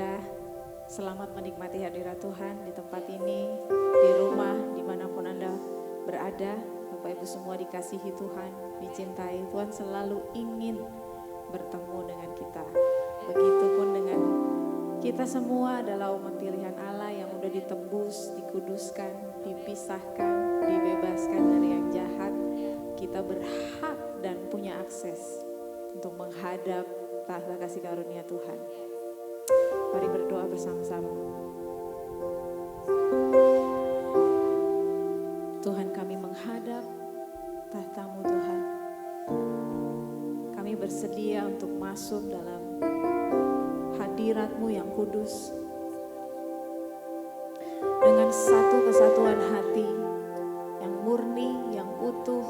berada. Selamat menikmati hadirat Tuhan di tempat ini, di rumah, dimanapun Anda berada. Bapak Ibu semua dikasihi Tuhan, dicintai. Tuhan selalu ingin bertemu dengan kita. Begitupun dengan kita semua adalah umat pilihan Allah yang udah ditebus, dikuduskan, dipisahkan, dibebaskan dari yang jahat. Kita berhak dan punya akses untuk menghadap tahta kasih karunia Tuhan. Mari berdoa bersama-sama. Tuhan, kami menghadap tahta-Mu Tuhan. Kami bersedia untuk masuk dalam hadirat-Mu yang kudus. Dengan satu kesatuan hati yang murni, yang utuh.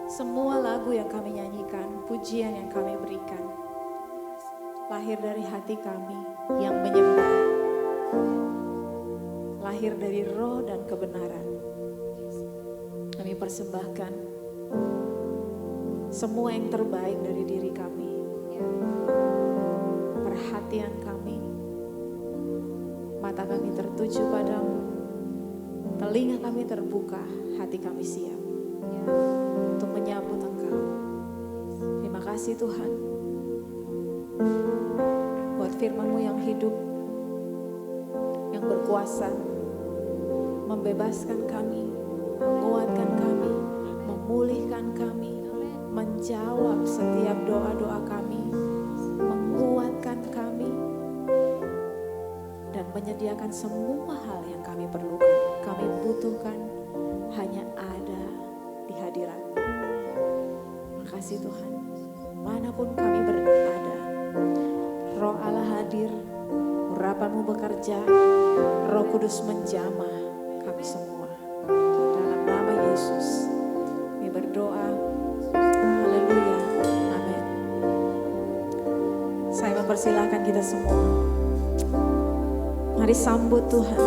Semua lagu yang kami nyanyikan, pujian yang kami berikan, lahir dari hati kami yang menyembah, lahir dari roh dan kebenaran. Kami persembahkan semua yang terbaik dari diri kami, perhatian kami, mata kami tertuju padamu, telinga kami terbuka, hati kami siap untuk menyambut Engkau. Terima kasih Tuhan buat firman-Mu yang hidup, yang berkuasa, membebaskan kami, menguatkan kami, memulihkan kami, menjawab setiap doa-doa kami, menguatkan kami, dan menyediakan semua hal yang kami perlukan, kami butuhkan, hanya ada di hadirat-Mu. Makasih Tuhan, manapun kami berada, Roh Allah hadir, urapan-Mu bekerja, Roh Kudus menjamah kami semua. Dalam nama Yesus, kami berdoa. Haleluya, amin. Saya mempersilahkan kita semua, mari sambut Tuhan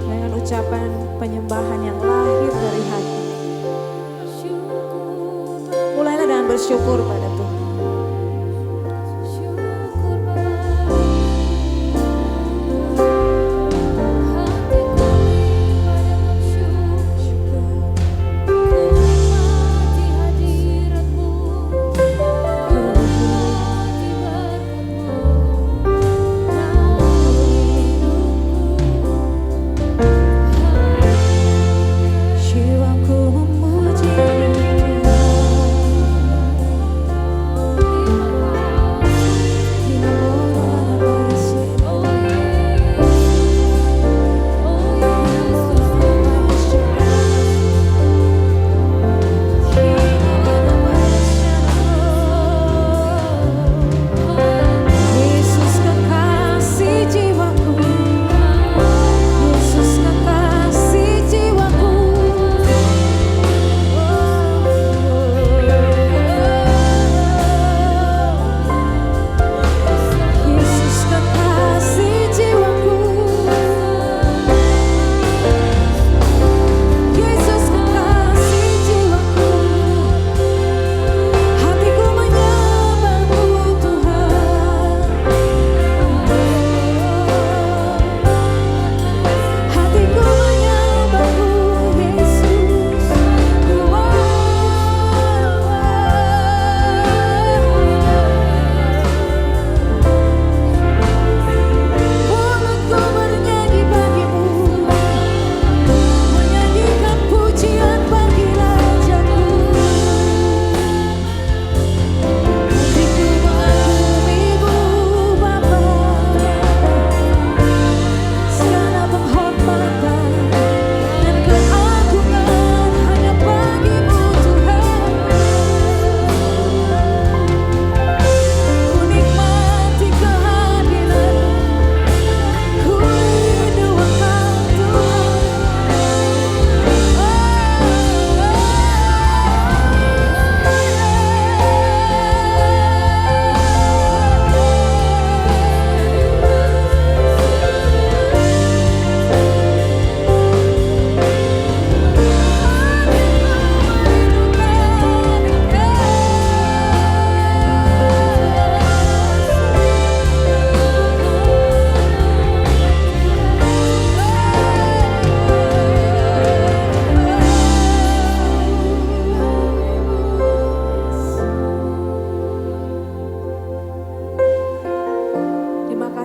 dengan ucapan penyembahan yang lahir dari hati. Mulailah dengan bersyukur pada Tuhan. Jiwaku memuji.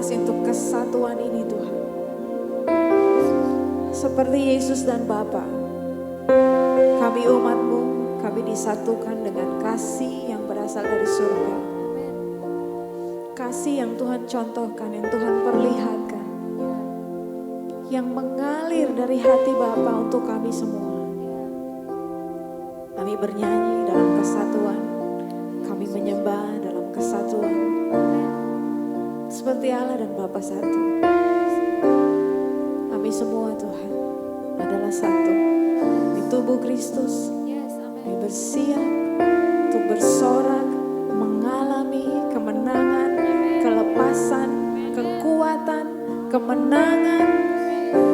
kasih untuk kesatuan ini Tuhan. Seperti Yesus dan Bapa, kami umat-Mu, kami disatukan dengan kasih yang berasal dari surga. Kasih yang Tuhan contohkan, yang Tuhan perlihatkan, yang mengalir dari hati Bapa untuk kami semua. Kami bernyanyi dalam kesatuan, kami menyembah dalam kesatuan. Seperti Allah dan Bapa satu. Kami semua Tuhan adalah satu di tubuh Kristus. Kami bersiap untuk bersorak, mengalami kemenangan, kelepasan, kekuatan, kemenangan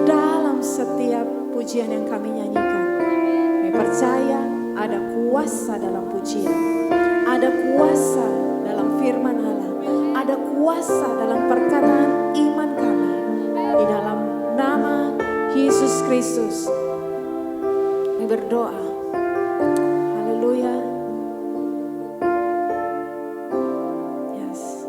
dalam setiap pujian yang kami nyanyikan. Kami percaya ada kuasa dalam pujian, ada kuasa dalam firman Allah, ada kuasa dalam perkataan iman kami. Di dalam nama Yesus Kristus kami berdoa. Haleluya. Yes.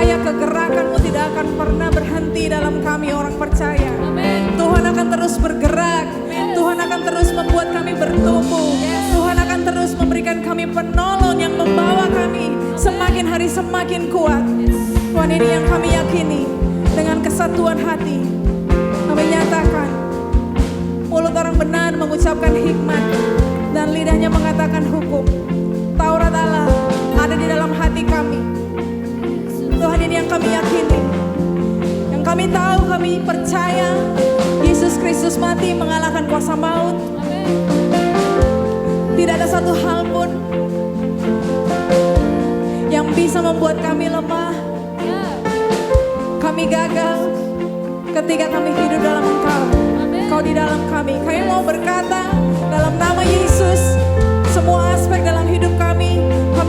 supaya kegerakan-Mu tidak akan pernah berhenti dalam kami orang percaya. Tuhan akan terus bergerak, Tuhan akan terus membuat kami bertumbuh, Tuhan akan terus memberikan kami penolong yang membawa kami semakin hari semakin kuat. Tuhan, ini yang kami yakini. Dengan kesatuan hati kami nyatakan, mulut orang benar mengucapkan hikmat dan lidahnya mengatakan hukum. Taurat Allah ada di dalam hati kami. Tuhan, ini yang kami yakini, yang kami tahu, kami percaya Yesus Kristus mati mengalahkan kuasa maut. Tidak ada satu hal pun yang bisa membuat kami lemah, kami gagal ketika kami hidup dalam Engkau. Engkau di dalam kami. Kami mau berkata dalam nama Yesus, semua aspek dalam hidup kami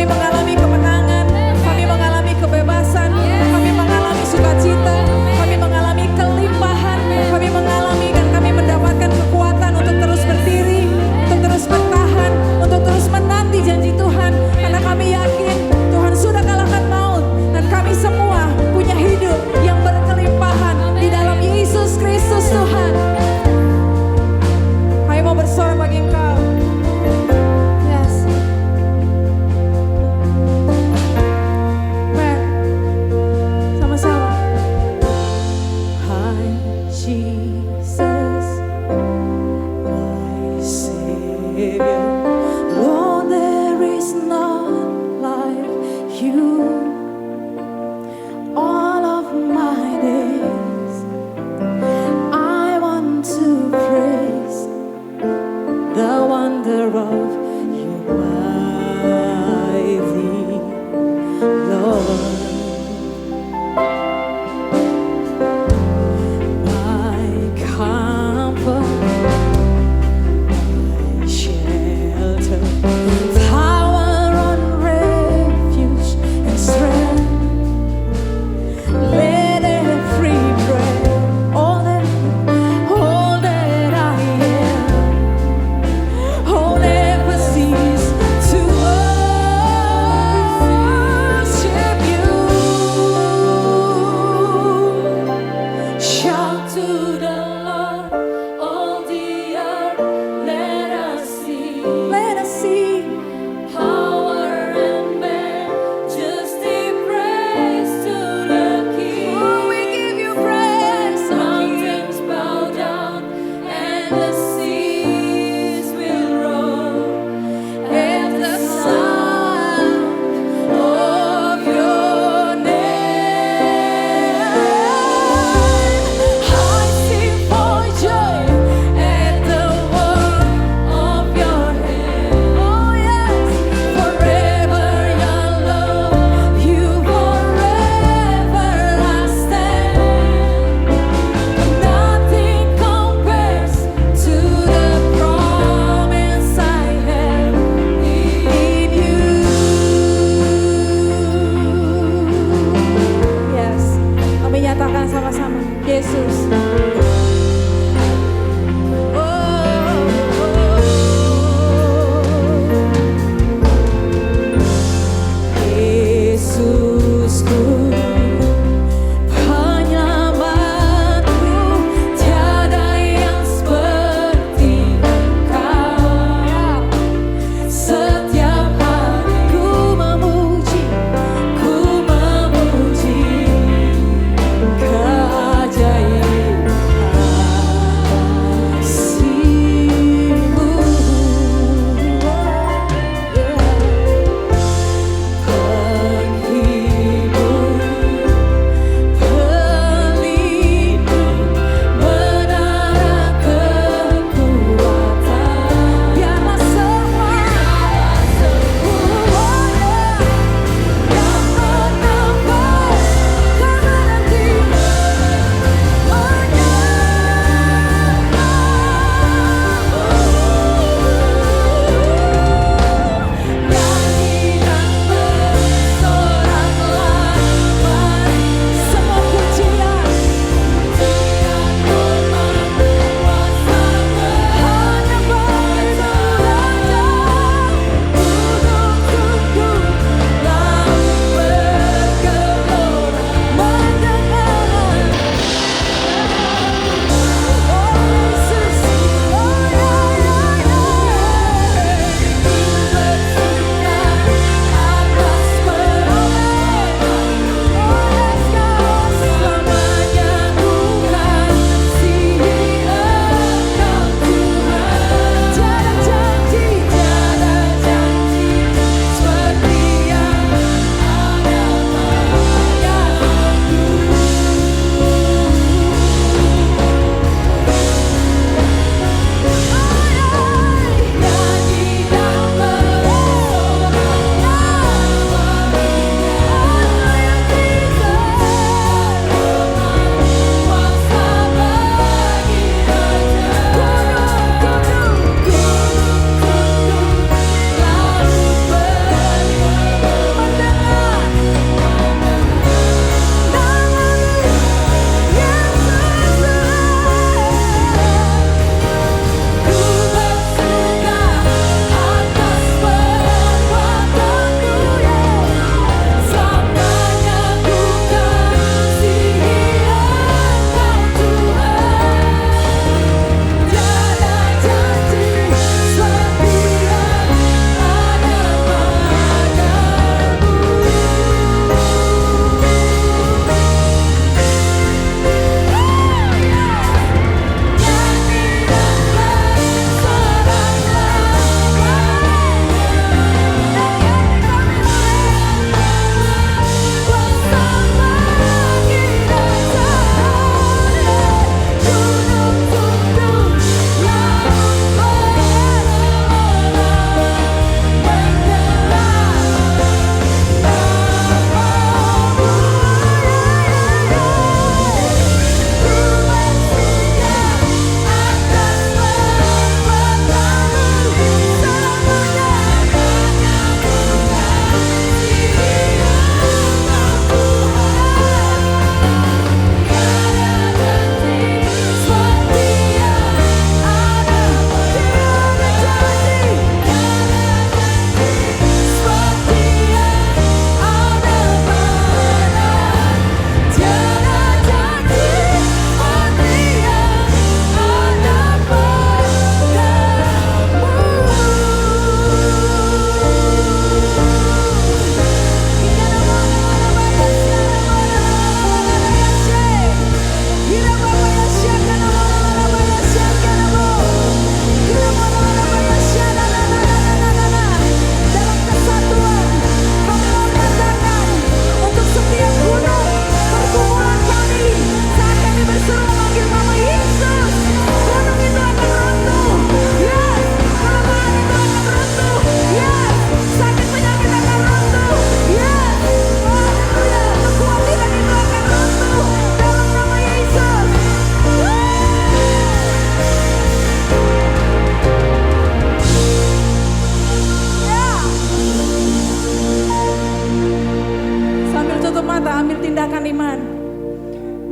mengalami kemenangan, kami mengalami kebebasan, kami mengalami sukacita, kami mengalami kelimpahan, kami mengalami dan kami mendapatkan kekuatan untuk terus berdiri, untuk terus bertahan, untuk terus menanti janji Tuhan. Karena kami yakin Tuhan sudah kalahkan maut dan kami semua punya hidup yang berkelimpahan di dalam Yesus Kristus Tuhan. Kami mau bersorak bagi Engkau. Yes.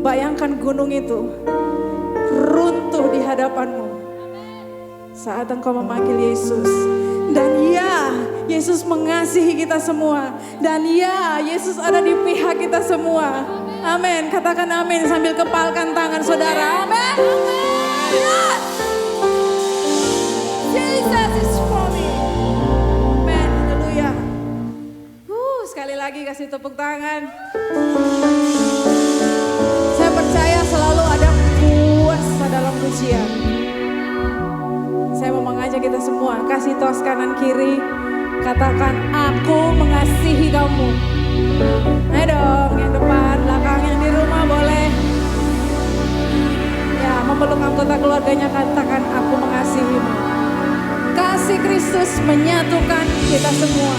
Bayangkan gunung itu runtuh di hadapanmu saat engkau memanggil Yesus. Dan ya, Yesus mengasihi kita semua. Dan ya, Yesus ada di pihak kita semua. Amin. Katakan amin sambil kepalkan tangan saudara. Amin. Yes. Jesus is for me. Amin. Haleluya. Sekali lagi kasih tepuk tangan. Saya percaya selalu ada kuasa dalam pujian. Saya mau mengajak kita semua, kasih tos kanan kiri, katakan aku mengasihi kamu. Ayo dong, yang depan, belakang, yang di rumah boleh. Ya, memeluk anggota keluarganya, katakan aku mengasihimu. Kasih Kristus menyatukan kita semua.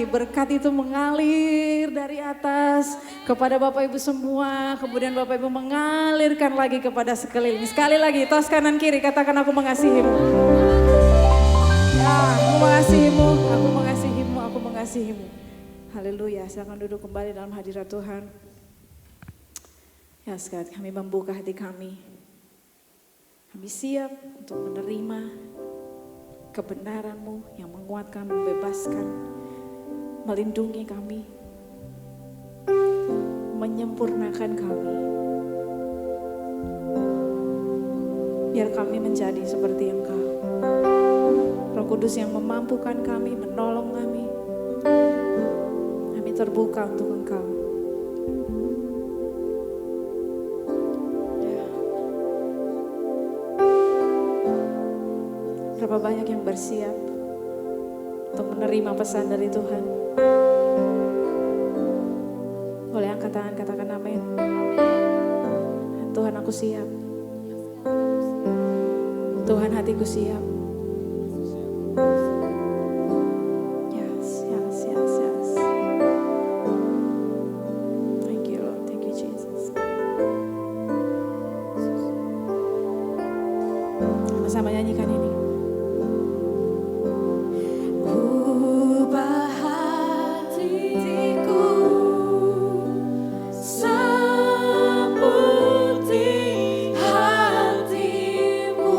sekali berkat itu mengalir dari atas kepada Bapak Ibu semua. Kemudian Bapak Ibu mengalirkan lagi kepada sekeliling. Sekali lagi, tos kanan kiri katakan aku mengasihimu. Ya, aku mengasihimu, aku mengasihimu, aku mengasihimu. Haleluya, silakan duduk kembali dalam hadirat Tuhan. Ya, sekali kami membuka hati kami. Kami siap untuk menerima kebenaran-Mu yang menguatkan, membebaskan, melindungi kami, menyempurnakan kami. Biar kami menjadi seperti Engkau. Roh Kudus yang memampukan kami, menolong kami. Kami terbuka untuk Engkau. Berapa banyak yang bersiap untuk menerima pesan dari Tuhan? Boleh angkat tangan, katakan amin. Tuhan, aku siap. Tuhan, hatiku siap. Yes, yes, yes, yes. Thank you, Lord. Thank you, Jesus. Sama-sama nyanyikan ini. Seperti hatimu,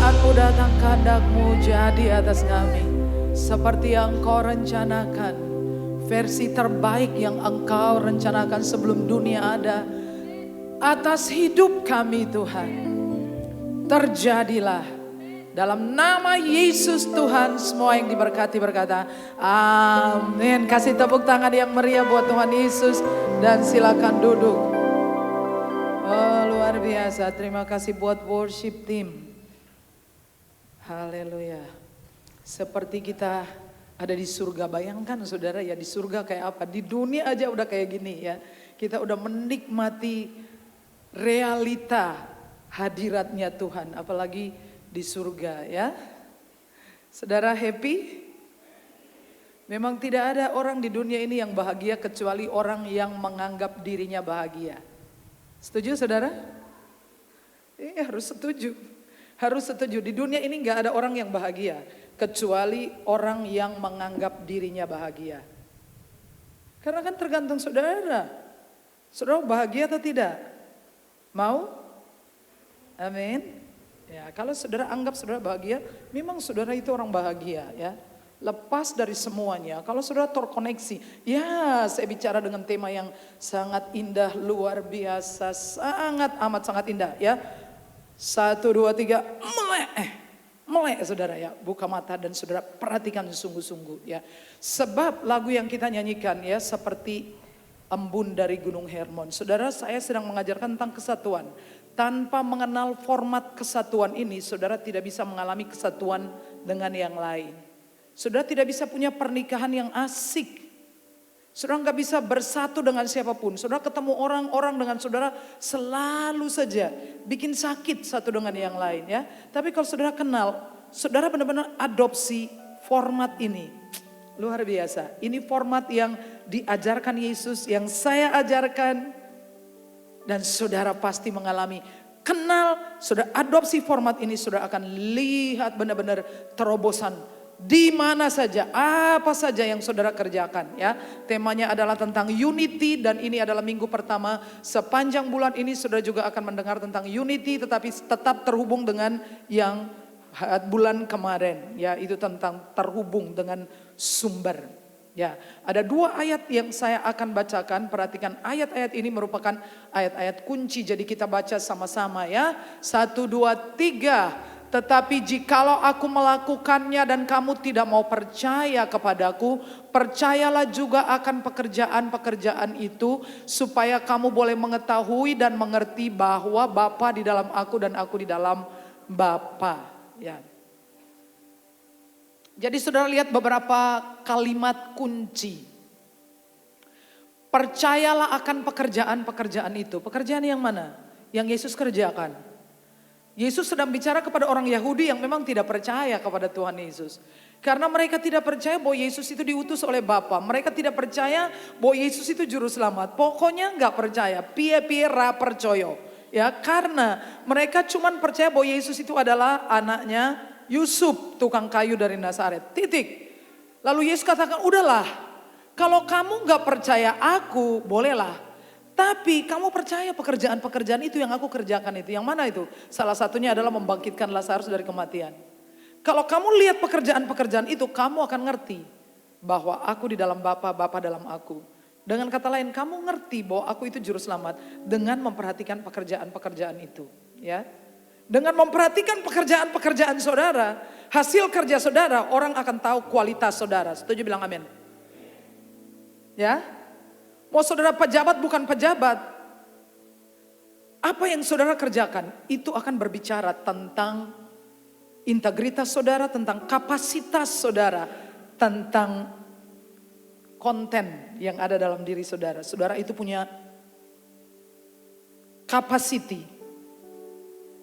Saat-saatmu datang kehendak-Mu jadi atas kami. Seperti yang Engkau rencanakan. Versi terbaik yang Engkau rencanakan sebelum dunia ada. Atas hidup kami Tuhan. Terjadilah. Dalam nama Yesus Tuhan, semua yang diberkati berkata, amin. Kasih tepuk tangan yang meriah buat Tuhan Yesus. Dan silakan duduk. Oh, luar biasa. Terima kasih buat worship team. Haleluya. Seperti kita ada di surga. Bayangkan saudara ya, di surga kayak apa. Di dunia aja udah kayak gini ya. Kita udah menikmati realita hadiratnya Tuhan. Apalagi di surga ya. Saudara happy? Memang tidak ada orang di dunia ini yang bahagia kecuali orang yang menganggap dirinya bahagia. Setuju saudara? Harus setuju. Harus setuju, di dunia ini gak ada orang yang bahagia kecuali orang yang menganggap dirinya bahagia. Karena kan tergantung saudara. Saudara bahagia atau tidak? Mau? Amin. Ya, kalau saudara anggap saudara bahagia, memang saudara itu orang bahagia ya. Lepas dari semuanya, kalau saudara terkoneksi, ya saya bicara dengan tema yang sangat indah, luar biasa, sangat amat sangat indah ya. 1, 2, 3, melek saudara ya. Buka mata dan saudara perhatikan sungguh-sungguh ya. Sebab lagu yang kita nyanyikan ya seperti embun dari Gunung Hermon. Saudara, saya sedang mengajarkan tentang kesatuan. Tanpa mengenal format kesatuan ini, saudara tidak bisa mengalami kesatuan dengan yang lain. Saudara tidak bisa punya pernikahan yang asik. Saudara nggak bisa bersatu dengan siapapun. Saudara ketemu orang-orang dengan saudara selalu saja bikin sakit satu dengan yang lain ya. Tapi kalau saudara kenal, saudara benar-benar adopsi format ini. Luar biasa. Ini format yang diajarkan Yesus, yang saya ajarkan. Dan saudara pasti mengalami. Kenal, saudara adopsi format ini, saudara akan lihat benar-benar terobosan. Di mana saja, apa saja yang saudara kerjakan ya. Temanya adalah tentang unity dan ini adalah minggu pertama. Sepanjang bulan ini saudara juga akan mendengar tentang unity tetapi tetap terhubung dengan yang bulan kemarin ya. Itu tentang terhubung dengan sumber ya. Ada 2 ayat yang saya akan bacakan. Perhatikan ayat-ayat ini merupakan ayat-ayat kunci. Jadi kita baca sama-sama ya. 1, 2, 3. Tetapi jikalau aku melakukannya dan kamu tidak mau percaya kepadaku, percayalah juga akan pekerjaan-pekerjaan itu, supaya kamu boleh mengetahui dan mengerti bahwa Bapa di dalam aku dan aku di dalam Bapa. Ya. Jadi saudara lihat beberapa kalimat kunci. Percayalah akan pekerjaan-pekerjaan itu. Pekerjaan yang mana? Yang Yesus kerjakan. Yesus sedang bicara kepada orang Yahudi yang memang tidak percaya kepada Tuhan Yesus. Karena mereka tidak percaya bahwa Yesus itu diutus oleh Bapa. Mereka tidak percaya bahwa Yesus itu juru selamat. Pokoknya nggak percaya. Pie-pie ra percoyo. Ya, karena mereka cuma percaya bahwa Yesus itu adalah anaknya Yusuf, tukang kayu dari Nazaret. Titik. Lalu Yesus katakan, udahlah. Kalau kamu nggak percaya aku, bolehlah. Tapi kamu percaya pekerjaan-pekerjaan itu yang aku kerjakan itu. Yang mana itu? Salah satunya adalah membangkitkan Lazarus dari kematian. Kalau kamu lihat pekerjaan-pekerjaan itu, kamu akan ngerti bahwa aku di dalam Bapa, Bapa dalam aku. Dengan kata lain, kamu ngerti bahwa aku itu juru selamat dengan memperhatikan pekerjaan-pekerjaan itu. Ya, dengan memperhatikan pekerjaan-pekerjaan saudara, hasil kerja saudara, orang akan tahu kualitas saudara. Setuju bilang amin? Ya. Mau saudara pejabat bukan pejabat. Apa yang saudara kerjakan itu akan berbicara tentang integritas saudara, tentang kapasitas saudara, tentang konten yang ada dalam diri saudara. Saudara itu punya capacity.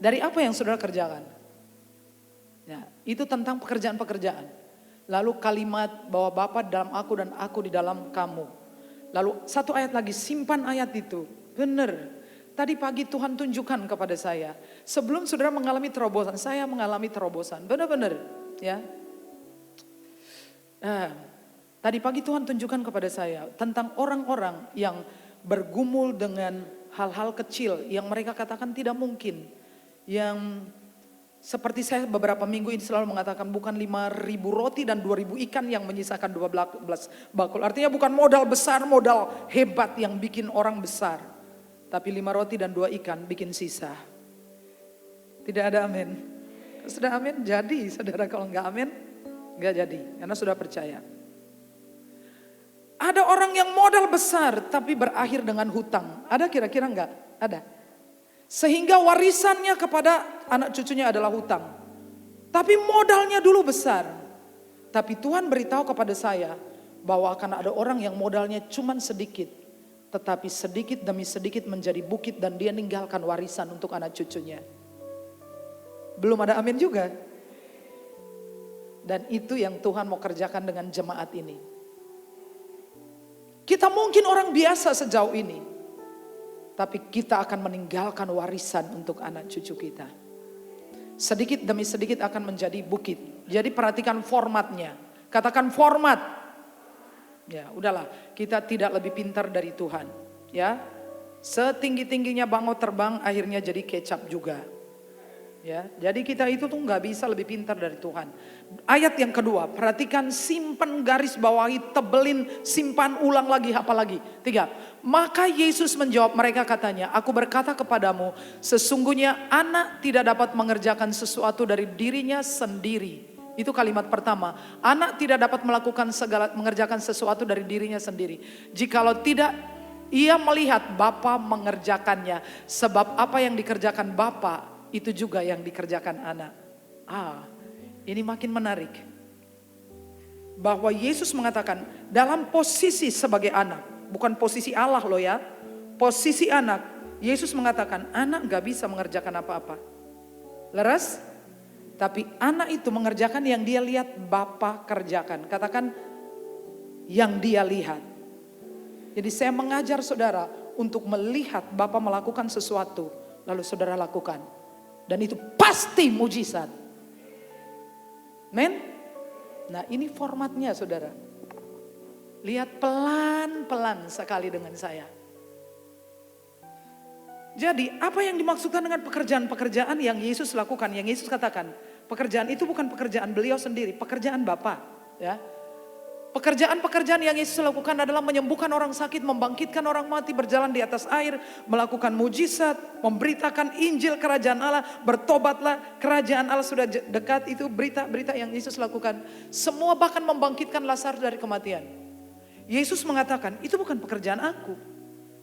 Dari apa yang saudara kerjakan? Ya, itu tentang pekerjaan-pekerjaan. Lalu kalimat bahwa Bapa dalam aku dan aku di dalam kamu. Lalu 1 ayat lagi, simpan ayat itu. Benar. Tadi pagi Tuhan tunjukkan kepada saya. Sebelum saudara mengalami terobosan, saya mengalami terobosan. Benar-benar. Ya. Tadi pagi Tuhan tunjukkan kepada saya tentang orang-orang yang bergumul dengan hal-hal kecil yang mereka katakan tidak mungkin. Yang Seperti saya beberapa minggu ini selalu mengatakan bukan 5.000 roti dan 2.000 ikan yang menyisakan 12 bakul. Artinya bukan modal besar, modal hebat yang bikin orang besar. Tapi 5 roti dan 2 ikan bikin sisa. Tidak ada amin. Sudah amin? Jadi saudara, kalau enggak amin, enggak jadi. Karena sudah percaya. Ada orang yang modal besar tapi berakhir dengan hutang. Ada kira-kira enggak? Ada. Sehingga warisannya kepada anak cucunya adalah hutang. Tapi modalnya dulu besar. Tapi Tuhan beritahu kepada saya bahwa akan ada orang yang modalnya cuma sedikit. Tetapi sedikit demi sedikit menjadi bukit dan dia ninggalkan warisan untuk anak cucunya. Belum ada amin juga. Dan itu yang Tuhan mau kerjakan dengan jemaat ini. Kita mungkin orang biasa sejauh ini. Tapi kita akan meninggalkan warisan untuk anak cucu kita. Sedikit demi sedikit akan menjadi bukit. Jadi perhatikan formatnya. Katakan format. Ya, udahlah, kita tidak lebih pintar dari Tuhan, ya. Setinggi-tingginya bangau terbang akhirnya jadi kecap juga. Ya, jadi kita itu tuh nggak bisa lebih pintar dari Tuhan. Ayat yang kedua, perhatikan, simpan, garis bawahi, tebelin, simpan, ulang lagi, apa lagi? 3. Maka Yesus menjawab mereka katanya, aku berkata kepadamu, sesungguhnya anak tidak dapat mengerjakan sesuatu dari dirinya sendiri. Itu kalimat pertama. Anak tidak dapat mengerjakan sesuatu dari dirinya sendiri. Jikalau tidak, ia melihat Bapa mengerjakannya. Sebab apa yang dikerjakan Bapa, itu juga yang dikerjakan anak. Ini makin menarik. Bahwa Yesus mengatakan dalam posisi sebagai anak. Bukan posisi Allah loh ya. Posisi anak. Yesus mengatakan anak gak bisa mengerjakan apa-apa. Leres? Tapi anak itu mengerjakan yang dia lihat Bapa kerjakan. Katakan yang dia lihat. Jadi saya mengajar saudara untuk melihat Bapa melakukan sesuatu. Lalu saudara lakukan. Dan itu pasti mujizat. Men? Nah ini formatnya saudara. Lihat pelan-pelan sekali dengan saya. Jadi apa yang dimaksudkan dengan pekerjaan-pekerjaan yang Yesus lakukan. Yang Yesus katakan. Pekerjaan itu bukan pekerjaan beliau sendiri. Pekerjaan Bapa. Ya. Pekerjaan-pekerjaan yang Yesus lakukan adalah menyembuhkan orang sakit, membangkitkan orang mati, berjalan di atas air, melakukan mujizat, memberitakan Injil kerajaan Allah, bertobatlah, kerajaan Allah sudah dekat. Itu berita-berita yang Yesus lakukan. Semua bahkan membangkitkan Lazarus dari kematian. Yesus mengatakan itu bukan pekerjaan aku.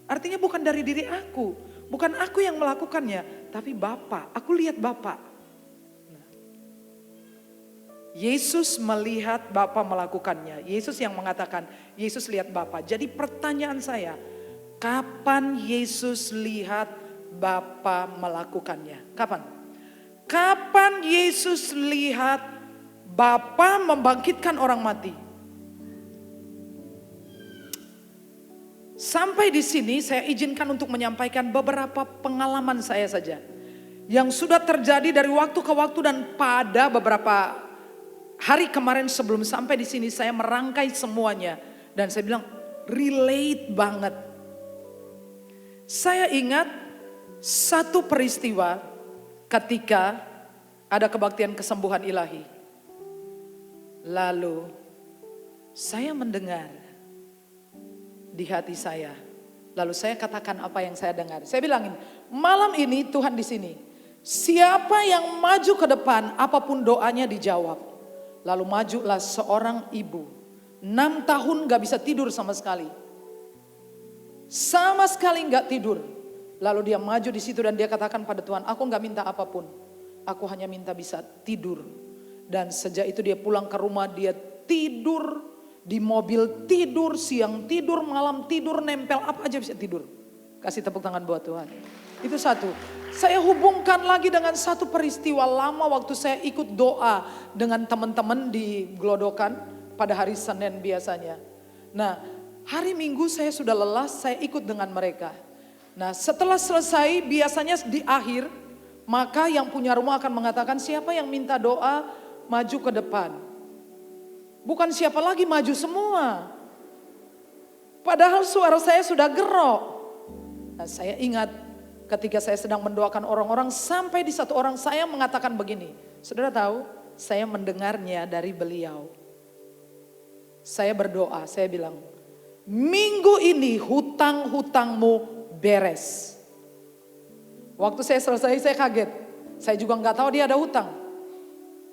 Artinya bukan dari diri aku, bukan aku yang melakukannya, tapi Bapa. Aku lihat Bapa. Yesus melihat Bapa melakukannya. Yesus yang mengatakan, Yesus lihat Bapa. Jadi pertanyaan saya, kapan Yesus lihat Bapa melakukannya? Kapan? Kapan Yesus lihat Bapa membangkitkan orang mati? Sampai di sini saya izinkan untuk menyampaikan beberapa pengalaman saya saja. Yang sudah terjadi dari waktu ke waktu dan pada beberapa hari kemarin sebelum sampai di sini saya merangkai semuanya. Dan saya bilang relate banget. Saya ingat satu peristiwa ketika ada kebaktian kesembuhan ilahi. Lalu saya mendengar di hati saya. Lalu saya katakan apa yang saya dengar. Saya bilangin, malam ini Tuhan di sini. Siapa yang maju ke depan apapun doanya dijawab. Lalu majulah seorang ibu. 6 tahun gak bisa tidur sama sekali. Sama sekali gak tidur. Lalu dia maju di situ dan dia katakan pada Tuhan, aku gak minta apapun. Aku hanya minta bisa tidur. Dan sejak itu dia pulang ke rumah, dia tidur. Di mobil tidur, siang tidur, malam tidur, nempel apa aja bisa tidur. Kasih tepuk tangan buat Tuhan. Itu satu. Saya hubungkan lagi dengan satu peristiwa lama waktu saya ikut doa dengan teman-teman di Glodokan pada hari Senin biasanya. Nah, hari Minggu saya sudah lelah, saya ikut dengan mereka. Nah, setelah selesai biasanya di akhir, maka yang punya rumah akan mengatakan siapa yang minta doa maju ke depan. Bukan siapa lagi, maju semua. Padahal suara saya sudah gerok. Nah, saya ingat ketika saya sedang mendoakan orang-orang, sampai di satu orang saya mengatakan begini, saudara tahu, saya mendengarnya dari beliau. Saya berdoa, saya bilang, minggu ini hutang-hutangmu beres. Waktu saya selesai, saya kaget. Saya juga nggak tahu dia ada hutang.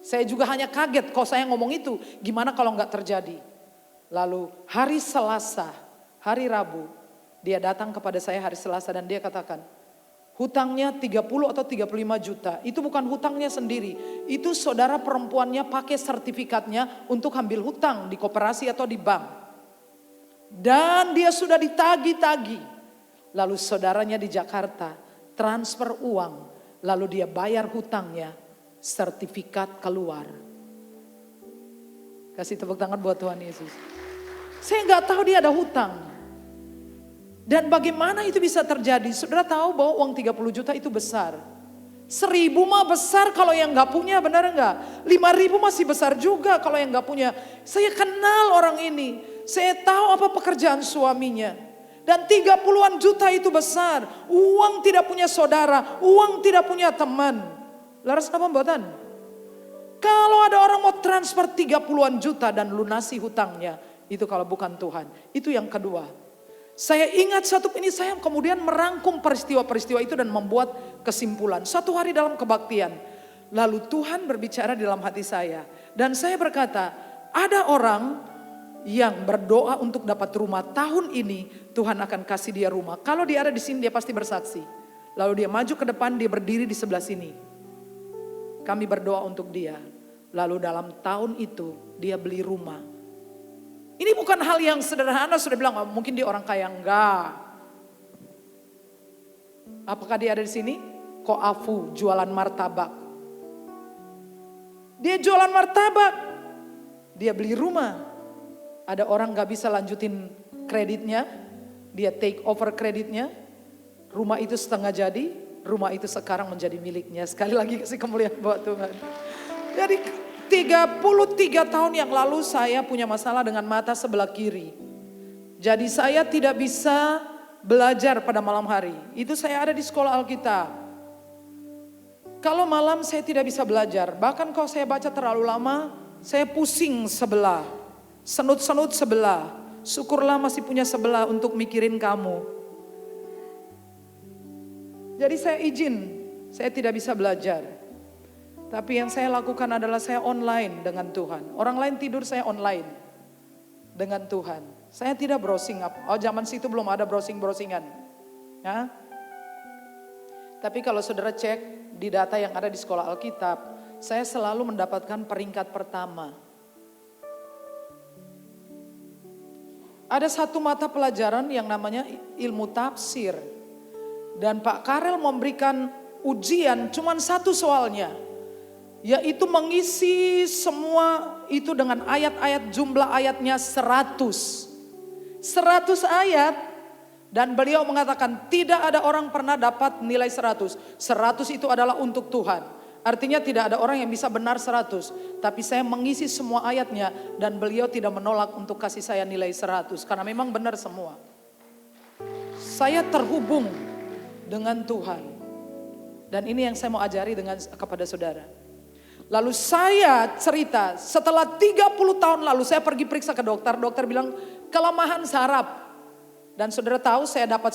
Saya juga hanya kaget kalau saya ngomong itu, gimana kalau nggak terjadi. Lalu hari Selasa, hari Rabu, dia datang kepada saya hari Selasa dan dia katakan, hutangnya 30 atau 35 juta. Itu bukan hutangnya sendiri. Itu saudara perempuannya pakai sertifikatnya untuk ambil hutang di koperasi atau di bank. Dan dia sudah ditagi-tagi. Lalu saudaranya di Jakarta transfer uang. Lalu dia bayar hutangnya. Sertifikat keluar. Kasih tepuk tangan buat Tuhan Yesus. Saya nggak tahu dia ada hutang. Dan bagaimana itu bisa terjadi? Saudara tahu bahwa uang 30 juta itu besar. 1.000 mah besar kalau yang gak punya, benar enggak? 5.000 masih besar juga kalau yang gak punya. Saya kenal orang ini. Saya tahu apa pekerjaan suaminya. Dan 30-an juta itu besar. Uang tidak punya saudara, uang tidak punya teman. Laras apa mbatan? Kalau ada orang mau transfer 30-an juta dan lunasi hutangnya, itu kalau bukan Tuhan. Itu yang kedua. Saya ingat satu ini, saya kemudian merangkum peristiwa-peristiwa itu dan membuat kesimpulan. Satu hari dalam kebaktian, lalu Tuhan berbicara di dalam hati saya. Dan saya berkata, ada orang yang berdoa untuk dapat rumah tahun ini, Tuhan akan kasih dia rumah. Kalau dia ada di sini dia pasti bersaksi. Lalu dia maju ke depan, dia berdiri di sebelah sini. Kami berdoa untuk dia. Lalu dalam tahun itu dia beli rumah. Ini bukan hal yang sederhana, sudah bilang oh, mungkin dia orang kaya, enggak. Apakah dia ada di sini? Koafu, jualan martabak. Dia jualan martabak, dia beli rumah. Ada orang gak bisa lanjutin kreditnya, dia take over kreditnya. Rumah itu setengah jadi, rumah itu sekarang menjadi miliknya. Sekali lagi kasih kemuliaan buat Tuhan. Jadi 33 tahun yang lalu saya punya masalah dengan mata sebelah kiri. Jadi saya tidak bisa belajar pada malam hari. Itu saya ada di sekolah Alkitab. Kalau malam saya tidak bisa belajar. Bahkan kalau saya baca terlalu lama, saya pusing sebelah. Senut-senut sebelah. Syukurlah masih punya sebelah untuk mikirin kamu. Jadi saya izin, saya tidak bisa belajar. Tapi yang saya lakukan adalah saya online dengan Tuhan. Orang lain tidur, saya online dengan Tuhan. Saya tidak browsing. Oh, zaman situ belum ada browsing-browsingan. Ya. Tapi kalau saudara cek di data yang ada di sekolah Alkitab, saya selalu mendapatkan peringkat pertama. Ada satu mata pelajaran yang namanya ilmu tafsir. Dan Pak Karel memberikan ujian cuman satu soalnya. Yaitu mengisi semua itu dengan ayat-ayat, jumlah ayatnya 100. 100 ayat dan beliau mengatakan tidak ada orang pernah dapat nilai 100. 100 itu adalah untuk Tuhan. Artinya tidak ada orang yang bisa benar 100. Tapi saya mengisi semua ayatnya dan beliau tidak menolak untuk kasih saya nilai 100. Karena memang benar semua. Saya terhubung dengan Tuhan. Dan ini yang saya mau ajari kepada saudara. Lalu saya cerita setelah 30 tahun lalu saya pergi periksa ke dokter. Dokter bilang kelemahan saraf. Dan saudara tahu saya dapat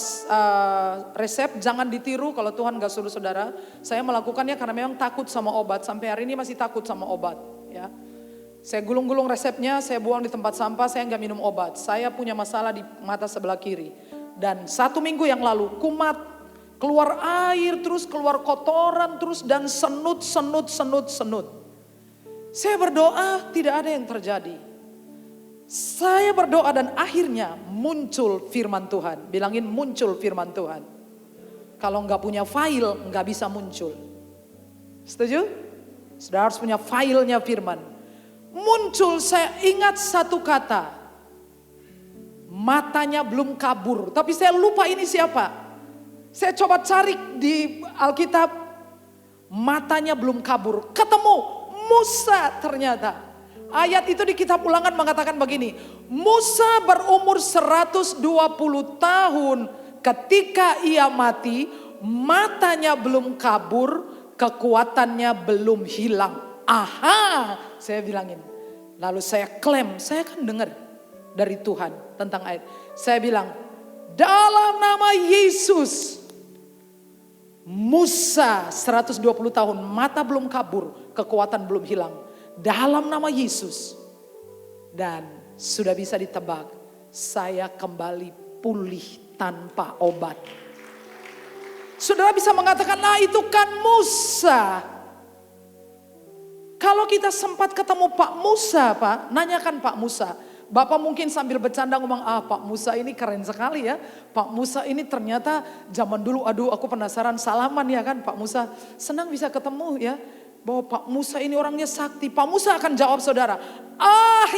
resep jangan ditiru kalau Tuhan gak suruh saudara. Saya melakukannya karena memang takut sama obat. Sampai hari ini masih takut sama obat. Ya. Saya gulung-gulung resepnya, saya buang di tempat sampah, saya gak minum obat. Saya punya masalah di mata sebelah kiri. Dan 1 minggu yang lalu kumat. Keluar air terus, keluar kotoran terus dan senut. Saya berdoa tidak ada yang terjadi. Saya berdoa dan akhirnya muncul firman Tuhan. Bilangin muncul firman Tuhan. Kalau nggak punya file nggak bisa muncul. Setuju? Sudah harus punya filenya firman. Muncul, saya ingat satu kata. Matanya belum kabur, tapi saya lupa ini siapa. Saya coba cari di Alkitab, matanya belum kabur. Ketemu Musa ternyata. Ayat itu di kitab Ulangan mengatakan begini. Musa berumur 120 tahun ketika ia mati. matanya belum kabur, kekuatannya belum hilang. Aha, saya bilangin. Lalu saya klaim, saya kan dengar dari Tuhan tentang ayat. Saya bilang, dalam nama Yesus, Musa 120 tahun, mata belum kabur, kekuatan belum hilang. Dalam nama Yesus. Dan sudah bisa ditebak, saya kembali pulih tanpa obat. Saudara bisa mengatakan, nah itu kan Musa. Kalau kita sempat ketemu Pak Musa, Pak, nanyakan Pak Musa. Bapak mungkin sambil bercanda ngomong, Pak Musa ini keren sekali ya. Pak Musa ini ternyata zaman dulu, aduh aku penasaran, salaman ya kan Pak Musa. Senang bisa ketemu ya. Bahwa Pak Musa ini orangnya sakti. Pak Musa akan jawab saudara,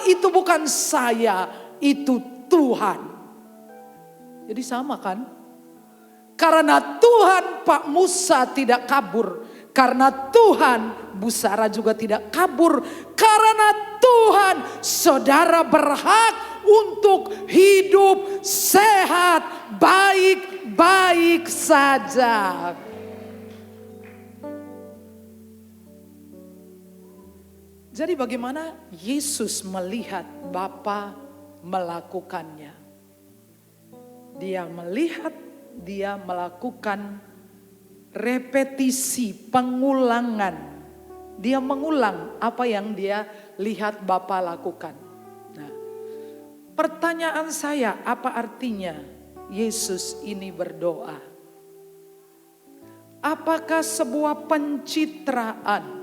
itu bukan saya, itu Tuhan. Jadi sama kan? Karena Tuhan Pak Musa tidak kabur. Karena Tuhan Bu Sarah juga tidak kabur. Karena Tuhan saudara berhak untuk hidup sehat, baik-baik saja. Jadi bagaimana Yesus melihat Bapa melakukannya? Dia melihat, dia melakukan repetisi, pengulangan. Dia mengulang apa yang dia lihat Bapa lakukan. Nah, pertanyaan saya, apa artinya Yesus ini berdoa? Apakah sebuah pencitraan?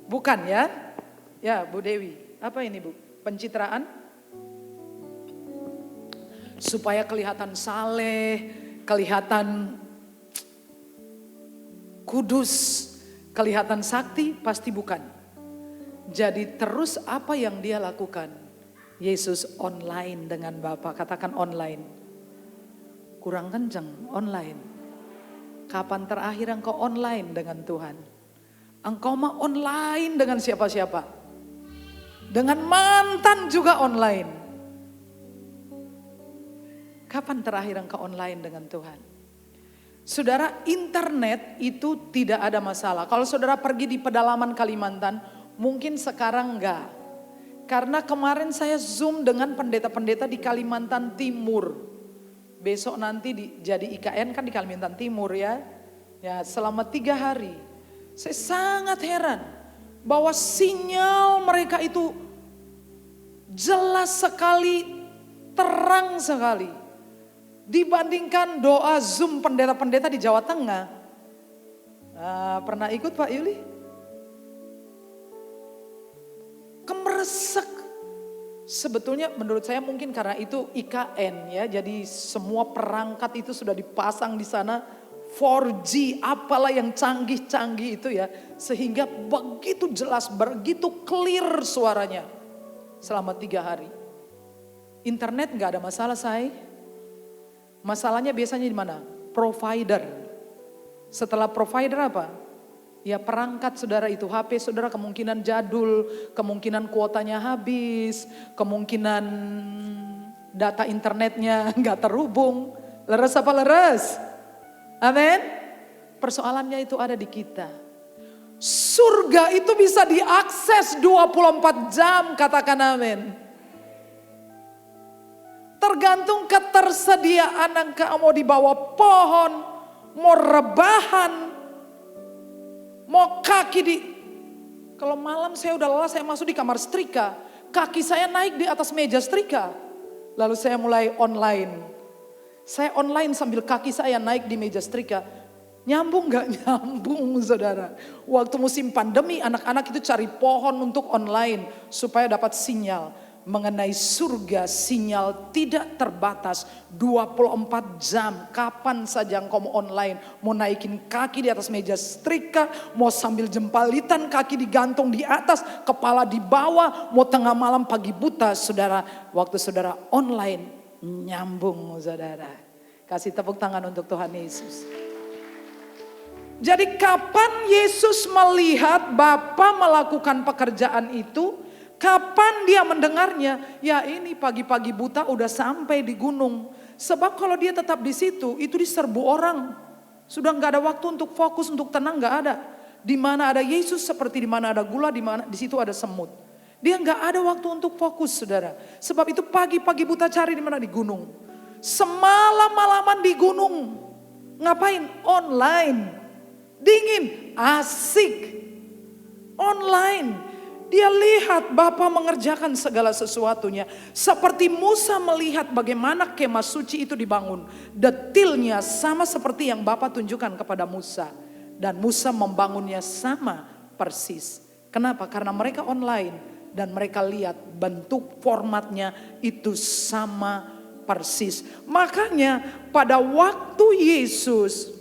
Bukan ya? Ya Bu Dewi, apa ini Bu? Pencitraan? Supaya kelihatan saleh, kelihatan kudus, kelihatan sakti, pasti bukan. Jadi terus apa yang dia lakukan? Yesus online dengan Bapa, katakan online. Kurang kenceng, online. Kapan terakhir engkau online dengan Tuhan? Engkau mah online dengan siapa-siapa. Dengan mantan juga online. Kapan terakhir engkau online dengan Tuhan? Saudara, internet itu tidak ada masalah. Kalau saudara pergi di pedalaman Kalimantan, mungkin sekarang enggak. Karena kemarin saya Zoom dengan pendeta-pendeta di Kalimantan Timur. Besok nanti jadi IKN kan di Kalimantan Timur ya. Ya selama 3 hari. Saya sangat heran bahwa sinyal mereka itu jelas sekali, terang sekali. Dibandingkan doa Zoom pendeta-pendeta di Jawa Tengah. Pernah ikut Pak Yuli? Kemeresek. Sebetulnya menurut saya mungkin karena itu IKN ya. Jadi semua perangkat itu sudah dipasang di sana. 4G apalah yang canggih-canggih itu ya. Sehingga begitu jelas, begitu clear suaranya. Selama 3 hari. Internet gak ada masalah say. Masalahnya biasanya di mana? Provider. Setelah provider apa? Ya perangkat saudara itu, HP saudara kemungkinan jadul, kemungkinan kuotanya habis, kemungkinan data internetnya gak terhubung. Leres apa leres? Amin. Persoalannya itu ada di kita. Surga itu bisa diakses 24 jam, katakan amin. Tergantung ketersediaan engkau, mau di bawah pohon, mau rebahan, mau kaki di... Kalau malam saya udah lelah, saya masuk di kamar setrika. Kaki saya naik di atas meja setrika. Lalu saya mulai online. Saya online sambil kaki saya naik di meja setrika. Nyambung gak? Nyambung saudara. Waktu musim pandemi anak-anak itu cari pohon untuk online. Supaya dapat sinyal. Mengenai surga sinyal tidak terbatas 24 jam. Kapan saja engkau mau online. Mau naikin kaki di atas meja setrika. Mau sambil jempalitan kaki digantung di atas. Kepala di bawah. Mau tengah malam pagi buta saudara. Waktu saudara online. Nyambung saudara. Kasih tepuk tangan untuk Tuhan Yesus. Jadi kapan Yesus melihat Bapa melakukan pekerjaan itu? Kapan dia mendengarnya? Ya ini pagi-pagi buta udah sampai di gunung. Sebab kalau dia tetap di situ, itu diserbu orang. Sudah nggak ada waktu untuk fokus, untuk tenang, nggak ada. Di mana ada Yesus seperti di mana ada gula, di mana di situ ada semut. Dia nggak ada waktu untuk fokus, saudara. Sebab itu pagi-pagi buta cari di mana, di gunung. Semalam-malaman di gunung. Ngapain? Online. Dingin, asik. Online. Dia lihat Bapa mengerjakan segala sesuatunya. Seperti Musa melihat bagaimana kemah suci itu dibangun. Detilnya sama seperti yang Bapa tunjukkan kepada Musa. Dan Musa membangunnya sama persis. Kenapa? Karena mereka online. Dan mereka lihat bentuk formatnya itu sama persis. Makanya pada waktu Yesus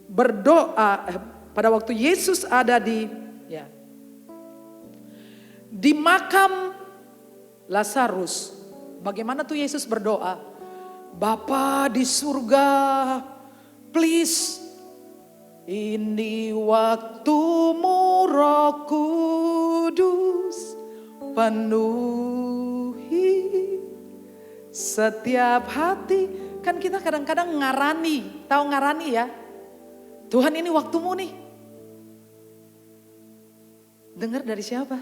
berdoa, pada waktu Yesus ada di makam Lazarus, bagaimana tuh Yesus berdoa? Bapa di surga, please, ini waktumu Roh Kudus, penuhi setiap hati. Kan kita kadang-kadang ngarani, tahu ngarani ya? Tuhan ini waktumu nih. Dengar dari siapa?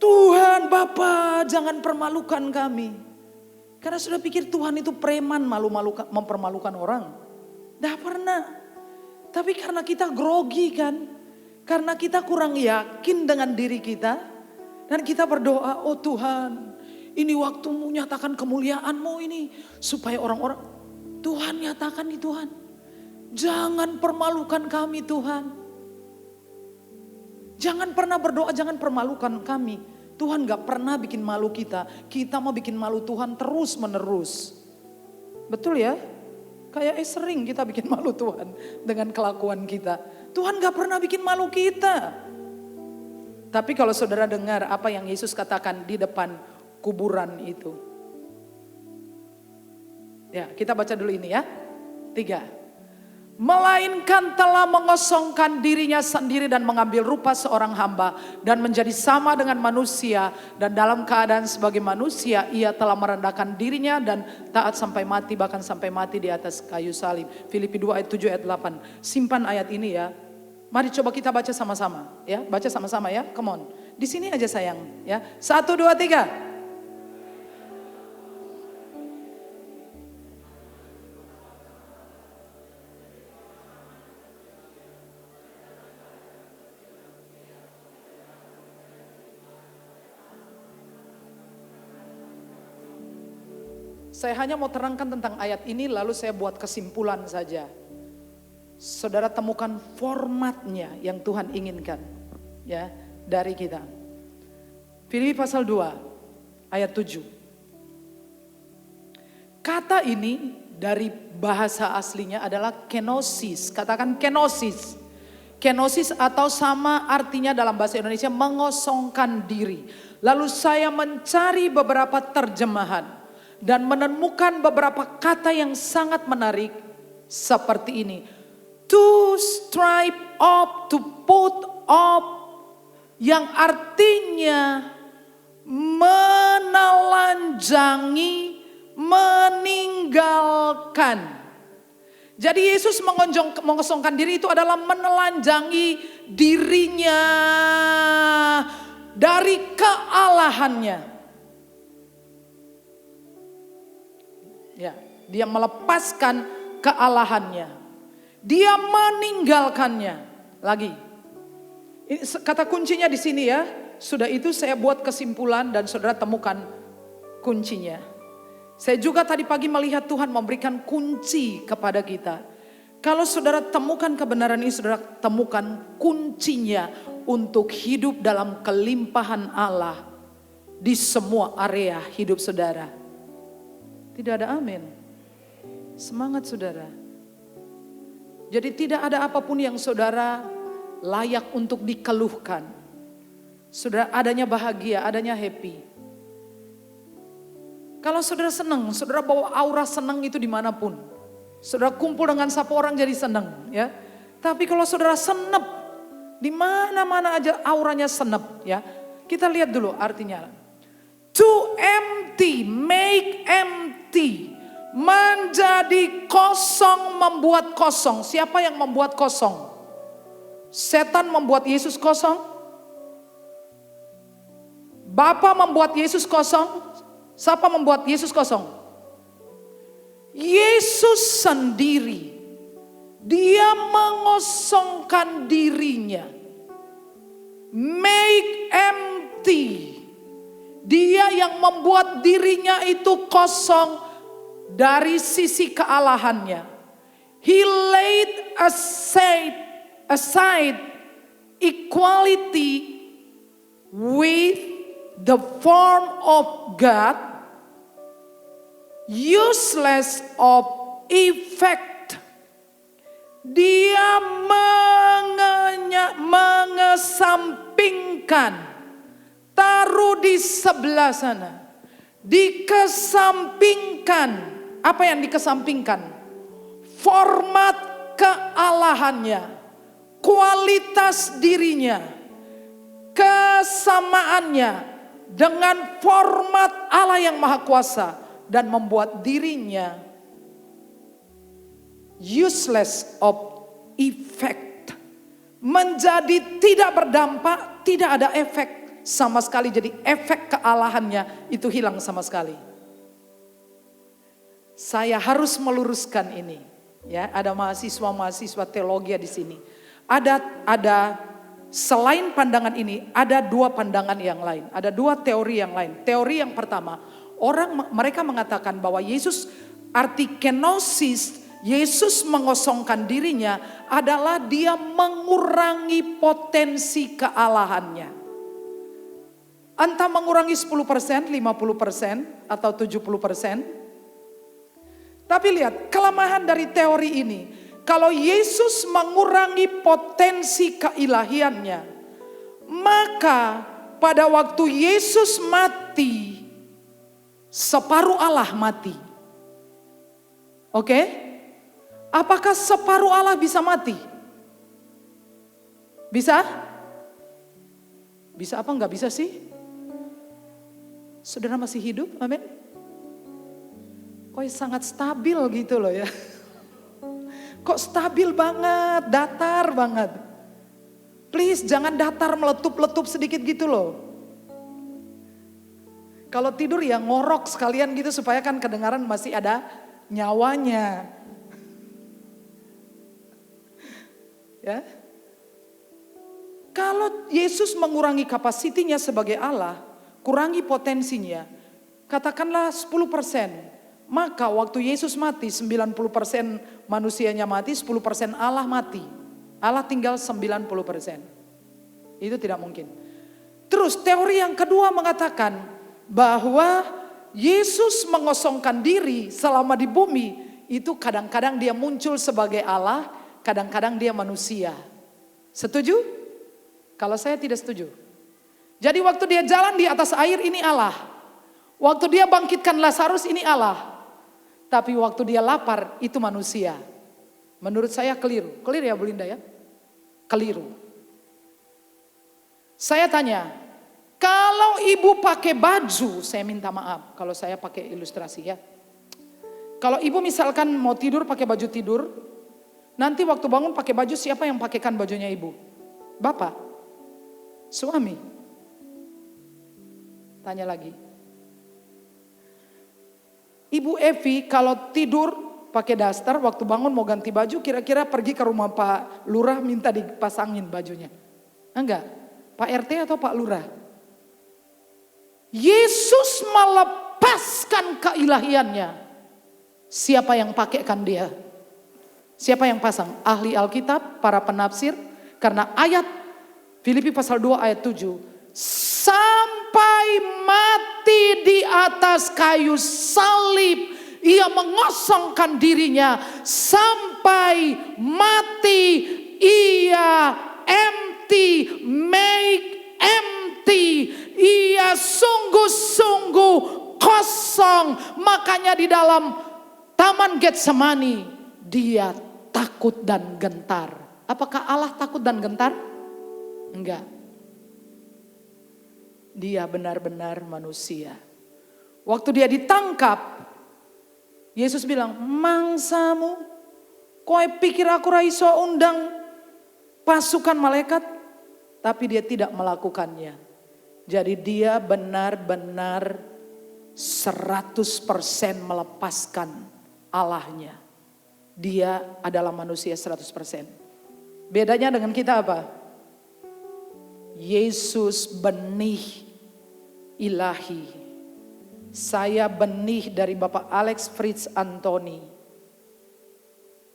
Tuhan Bapa, jangan permalukan kami. Karena sudah pikir Tuhan itu preman, mempermalukan orang. Tidak pernah. Tapi karena kita grogi kan. Karena kita kurang yakin dengan diri kita. Dan kita berdoa, oh Tuhan, ini waktumu, nyatakan kemuliaan-Mu ini. Supaya orang-orang, Tuhan nyatakan nih Tuhan. Jangan permalukan kami Tuhan. Jangan pernah berdoa, jangan permalukan kami. Tuhan gak pernah bikin malu kita. Kita mau bikin malu Tuhan terus menerus. Betul ya? Kayak sering kita bikin malu Tuhan dengan kelakuan kita. Tuhan gak pernah bikin malu kita. Tapi kalau saudara dengar apa yang Yesus katakan di depan kuburan itu. Ya, kita baca dulu ini ya. 3. Melainkan telah mengosongkan dirinya sendiri dan mengambil rupa seorang hamba dan menjadi sama dengan manusia, dan dalam keadaan sebagai manusia ia telah merendahkan dirinya dan taat sampai mati, bahkan sampai mati di atas kayu salib. Filipi 2 ayat 7 ayat 8. Simpan ayat ini ya. Mari coba kita baca sama-sama ya. Baca sama-sama ya. Come on. Di sini aja sayang ya. 1 2 3. Saya hanya mau terangkan tentang ayat ini lalu saya buat kesimpulan saja. Saudara temukan formatnya yang Tuhan inginkan ya dari kita. Filipi pasal 2 ayat 7. Kata ini dari bahasa aslinya adalah kenosis. Katakan kenosis. Kenosis atau sama artinya dalam bahasa Indonesia mengosongkan diri. Lalu saya mencari beberapa terjemahan. Dan menemukan beberapa kata yang sangat menarik seperti ini. To stripe up, to put up. Yang artinya menelanjangi, meninggalkan. Jadi Yesus mengosongkan diri itu adalah menelanjangi dirinya dari kealahannya. Ya, dia melepaskan kealahannya. Dia meninggalkannya. Lagi. Ini kata kuncinya di sini ya. Sudah itu saya buat kesimpulan dan saudara temukan kuncinya. Saya juga tadi pagi melihat Tuhan memberikan kunci kepada kita. Kalau saudara temukan kebenaran ini, saudara temukan kuncinya untuk hidup dalam kelimpahan Allah di semua area hidup saudara. Tidak ada amin. Semangat saudara. Jadi tidak ada apapun yang saudara layak untuk dikeluhkan. Saudara adanya bahagia, adanya happy. Kalau saudara senang, saudara bawa aura senang itu dimanapun. Saudara kumpul dengan satu orang jadi senang ya. Tapi kalau saudara senep, di mana-mana aja auranya senep ya. Kita lihat dulu artinya. To empty, make empty. empty. Menjadi kosong, membuat kosong. Siapa yang membuat kosong? Setan membuat Yesus kosong? Bapa membuat Yesus kosong? Siapa membuat Yesus kosong? Yesus sendiri. Dia mengosongkan dirinya. Make empty. Dia yang membuat dirinya itu kosong dari sisi kealahannya. He laid aside equality with the form of God, useless of effect. Dia mengesampingkan, taruh di sebelah sana, dikesampingkan. Apa yang dikesampingkan? Format kealahannya, kualitas dirinya, kesamaannya dengan format Allah yang Maha Kuasa, dan membuat dirinya useless of effect, menjadi tidak berdampak, tidak ada efek sama sekali. Jadi efek kealahannya itu hilang sama sekali. Saya harus meluruskan ini, ya. Ada mahasiswa teologi di sini. Ada selain pandangan ini, ada dua pandangan yang lain, ada dua teori yang lain. Teori yang pertama, mereka mengatakan bahwa Yesus, arti kenosis, Yesus mengosongkan dirinya adalah dia mengurangi potensi kealahannya. Entah mengurangi 10%, 50% atau 70%. Tapi lihat kelemahan dari teori ini. Kalau Yesus mengurangi potensi keilahiannya, maka pada waktu Yesus mati, separuh Allah mati. Oke? Apakah separuh Allah bisa mati? Bisa? Bisa apa enggak bisa sih? Saudara masih hidup? Amin. Kok sangat stabil gitu loh ya. Kok stabil banget, datar banget. Please jangan datar meletup-letup sedikit gitu loh. Kalau tidur ya ngorok sekalian gitu supaya kan kedengaran masih ada nyawanya. Ya. Kalau Yesus mengurangi kapasitinya sebagai Allah, kurangi potensinya, katakanlah 10%. Maka waktu Yesus mati 90% manusianya mati, 10% Allah mati. Allah tinggal 90%. Itu tidak mungkin. Terus teori yang kedua mengatakan bahwa Yesus mengosongkan diri selama di bumi. Itu kadang-kadang dia muncul sebagai Allah, kadang-kadang dia manusia. Setuju? Kalau saya tidak setuju. Jadi waktu dia jalan di atas air ini Allah. Waktu dia bangkitkan Lazarus ini Allah. Tapi waktu dia lapar itu manusia. Menurut saya keliru. Keliru ya Bu Linda ya? Keliru. Saya tanya, kalau ibu pakai baju, saya minta maaf kalau saya pakai ilustrasi ya. Kalau ibu misalkan mau tidur pakai baju tidur, nanti waktu bangun pakai baju, siapa yang pakaikan bajunya ibu? Bapak? Suami? Tanya lagi. Ibu Evi kalau tidur pakai daster, waktu bangun mau ganti baju, kira-kira pergi ke rumah Pak Lurah minta dipasangin bajunya? Enggak, Pak RT atau Pak Lurah? Yesus melepaskan keilahiannya. Siapa yang pakaikan dia? Siapa yang pasang? Ahli Alkitab, para penafsir. Karena ayat Filipi pasal 2 ayat 7. Sampai mati di atas kayu salib, ia mengosongkan dirinya. Sampai mati ia empty, make empty. Ia sungguh-sungguh kosong. Makanya di dalam Taman Getsemani dia takut dan gentar. Apakah Allah takut dan gentar? Enggak. Dia benar-benar manusia. Waktu dia ditangkap, Yesus bilang, mangsamu, kowe pikir aku raiso undang pasukan malaikat? Tapi dia tidak melakukannya. Jadi dia benar-benar 100% melepaskan Allahnya. Dia adalah manusia 100%. Bedanya dengan kita apa? Yesus benih ilahi. Saya benih dari Bapak Alex Fritz Anthony.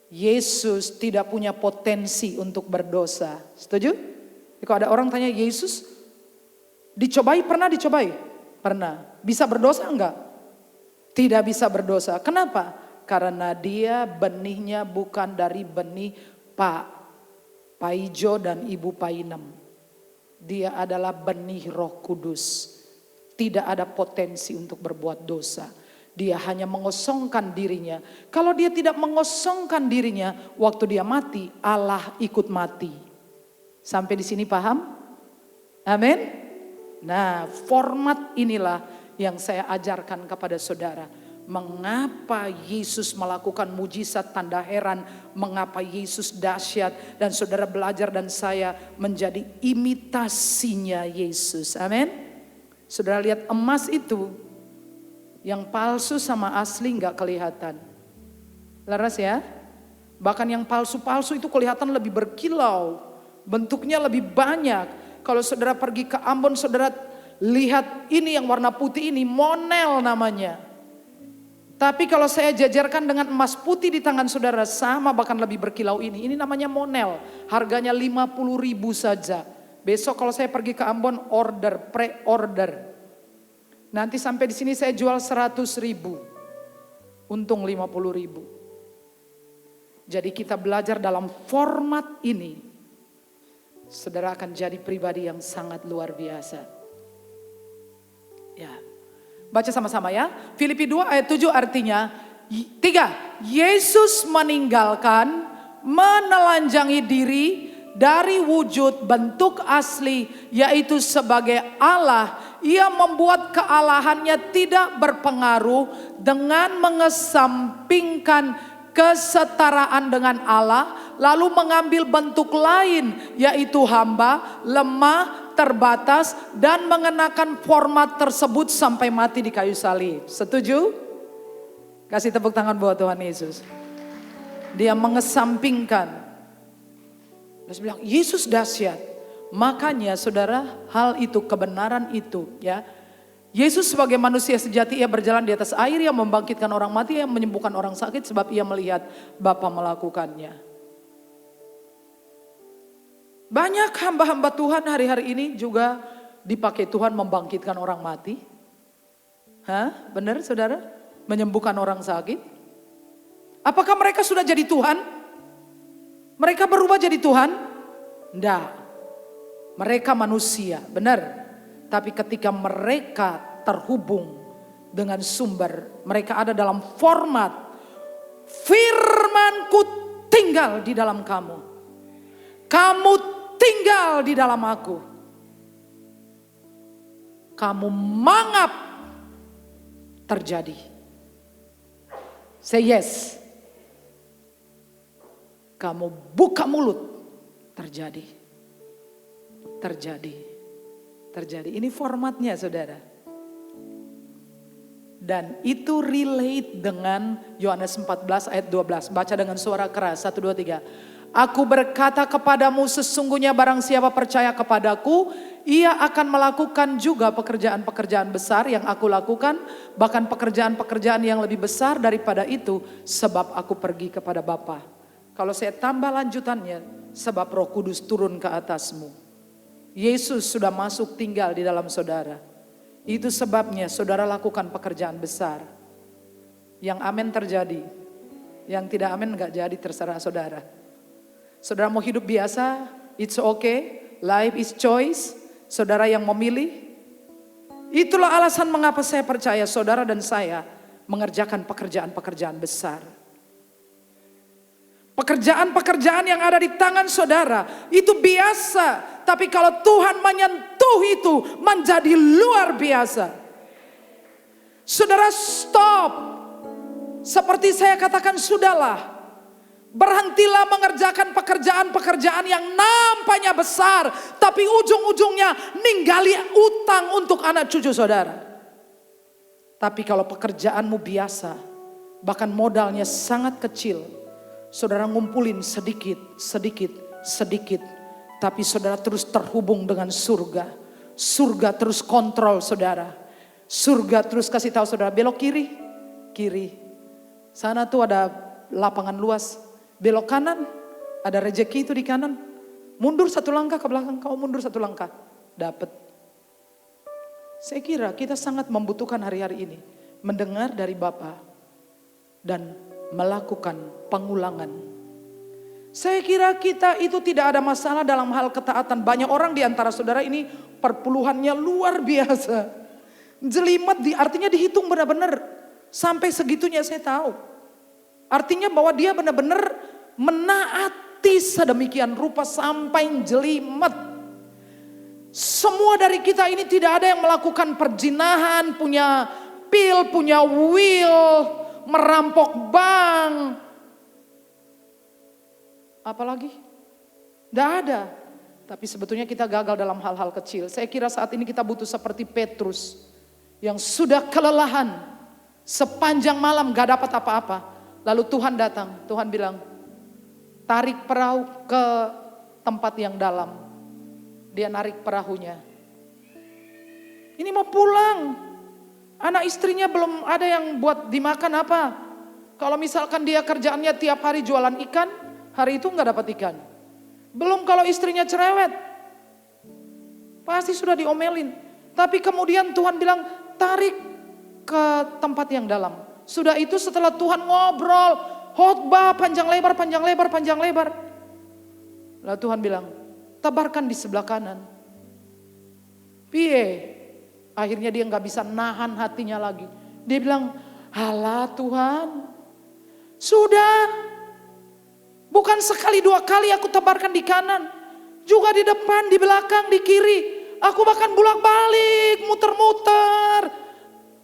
Yesus tidak punya potensi untuk berdosa. Setuju? Kalau ada orang tanya Yesus dicobai, pernah dicobai? Pernah. Bisa berdosa enggak? Tidak bisa berdosa. Kenapa? Karena dia benihnya bukan dari benih Pak Paijo dan Ibu Painem. Dia adalah benih Roh Kudus. Tidak ada potensi untuk berbuat dosa. Dia hanya mengosongkan dirinya. Kalau dia tidak mengosongkan dirinya, waktu dia mati, Allah ikut mati. Sampai di sini paham? Amin. Nah, format inilah yang saya ajarkan kepada saudara. Mengapa Yesus melakukan mujizat tanda heran, mengapa Yesus dahsyat, dan saudara belajar dan saya menjadi imitasinya Yesus. Amin. Saudara lihat emas itu, yang palsu sama asli nggak kelihatan. Laras ya? Bahkan yang palsu-palsu itu kelihatan lebih berkilau. Bentuknya lebih banyak. Kalau saudara pergi ke Ambon, saudara lihat ini yang warna putih ini, monel namanya. Tapi kalau saya jajarkan dengan emas putih di tangan saudara, sama bahkan lebih berkilau ini. Ini namanya monel, harganya 50.000 saja. Besok kalau saya pergi ke Ambon, order, pre-order. Nanti sampai di sini saya jual 100.000. Untung 50.000. Jadi kita belajar dalam format ini. Saudara akan jadi pribadi yang sangat luar biasa. Ya. Baca sama-sama ya. Filipi 2 ayat 7 artinya 3. Yesus meninggalkan, menelanjangi diri dari wujud bentuk asli, yaitu sebagai Allah. Ia membuat kealahannya tidak berpengaruh dengan mengesampingkan kesetaraan dengan Allah, lalu mengambil bentuk lain, yaitu hamba, lemah, terbatas, dan mengenakan format tersebut sampai mati di kayu salib. Setuju? Kasih tepuk tangan buat Tuhan Yesus. Dia mengesampingkan. Terus bilang Yesus dahsyat. Makanya saudara, hal itu, kebenaran itu ya. Yesus sebagai manusia sejati, ia berjalan di atas air, ia membangkitkan orang mati, ia menyembuhkan orang sakit sebab ia melihat Bapa melakukannya. Banyak hamba-hamba Tuhan hari-hari ini juga dipakai Tuhan membangkitkan orang mati. Hah? Benar saudara? Menyembuhkan orang sakit. Apakah mereka sudah jadi Tuhan? Mereka berubah jadi Tuhan? Enggak. Mereka manusia, benar. Tapi ketika mereka terhubung dengan sumber, mereka ada dalam format firman-Ku tinggal di dalam kamu. Kamu tinggal di dalam aku. Kamu mangap, terjadi. Say yes. Kamu buka mulut, terjadi. Terjadi. Terjadi. Ini formatnya saudara. Dan itu relate dengan Yohanes 14 ayat 12. Baca dengan suara keras. 1, 2, 3. Aku berkata kepadamu, sesungguhnya barang siapa percaya kepadaku, ia akan melakukan juga pekerjaan-pekerjaan besar yang aku lakukan. Bahkan pekerjaan-pekerjaan yang lebih besar daripada itu, sebab aku pergi kepada Bapa. Kalau saya tambah lanjutannya, sebab Roh Kudus turun ke atasmu. Yesus sudah masuk tinggal di dalam saudara. Itu sebabnya saudara lakukan pekerjaan besar. Yang amin terjadi. Yang tidak amin enggak jadi, terserah saudara. Saudara mau hidup biasa, it's okay. Life is choice. Saudara yang memilih. Itulah alasan mengapa saya percaya saudara dan saya mengerjakan pekerjaan-pekerjaan besar. Pekerjaan-pekerjaan yang ada di tangan saudara itu biasa. Tapi kalau Tuhan menyentuh itu menjadi luar biasa. Saudara stop. Seperti saya katakan, sudahlah. Berhentilah mengerjakan pekerjaan-pekerjaan yang nampaknya besar, tapi ujung-ujungnya ninggali utang untuk anak cucu saudara. Tapi kalau pekerjaanmu biasa, bahkan modalnya sangat kecil, saudara ngumpulin sedikit, tapi saudara terus terhubung dengan surga. Surga terus kontrol saudara. Surga terus kasih tahu saudara, belok kiri. Sana tuh ada lapangan luas. Belok kanan, ada rejeki itu di kanan. Mundur satu langkah ke belakang, kau mundur satu langkah, dapat. Saya kira kita sangat membutuhkan hari-hari ini mendengar dari Bapa dan melakukan pengulangan. Saya kira kita itu tidak ada masalah dalam hal ketaatan. Banyak orang di antara saudara ini perpuluhannya luar biasa. Jelimet artinya dihitung benar-benar. Sampai segitunya saya tahu. Artinya bahwa dia benar-benar menaati sedemikian rupa sampai jelimet. Semua dari kita ini tidak ada yang melakukan perzinahan, punya pil, punya will, merampok bank. Apalagi? Tidak ada. Tapi sebetulnya kita gagal dalam hal-hal kecil. Saya kira saat ini kita butuh seperti Petrus yang sudah kelelahan. Sepanjang malam gak dapat apa-apa. Lalu Tuhan datang, Tuhan bilang, tarik perahu ke tempat yang dalam. Dia narik perahunya. Ini mau pulang. Anak istrinya belum ada yang buat dimakan apa. Kalau misalkan dia kerjaannya tiap hari jualan ikan, hari itu nggak dapat ikan. Belum kalau istrinya cerewet. Pasti sudah diomelin. Tapi kemudian Tuhan bilang, tarik ke tempat yang dalam. Sudah itu setelah Tuhan ngobrol, khotbah panjang lebar. Lalu Tuhan bilang, tebarkan di sebelah kanan. Piye? Akhirnya dia nggak bisa nahan hatinya lagi. Dia bilang, halah Tuhan, sudah. Bukan sekali dua kali aku tebarkan di kanan. Juga di depan, di belakang, di kiri. Aku bahkan bolak-balik, muter-muter.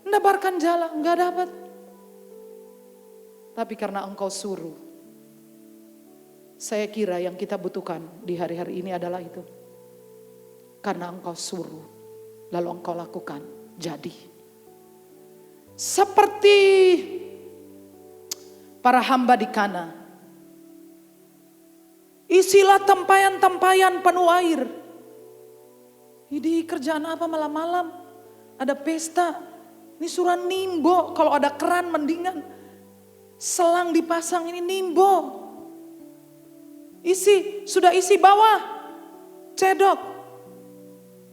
Nebarkan jala, nggak dapat. Tapi karena engkau suruh. Saya kira yang kita butuhkan di hari-hari ini adalah itu. Karena engkau suruh, lalu engkau lakukan, jadi. Seperti para hamba di Kana. Isilah tempayan-tempayan penuh air. Ini kerjaan apa malam-malam? Ada pesta. Ini suruh nimbo, kalau ada keran mendingan. Selang dipasang, ini nimbo. Sudah isi bawah, cedok.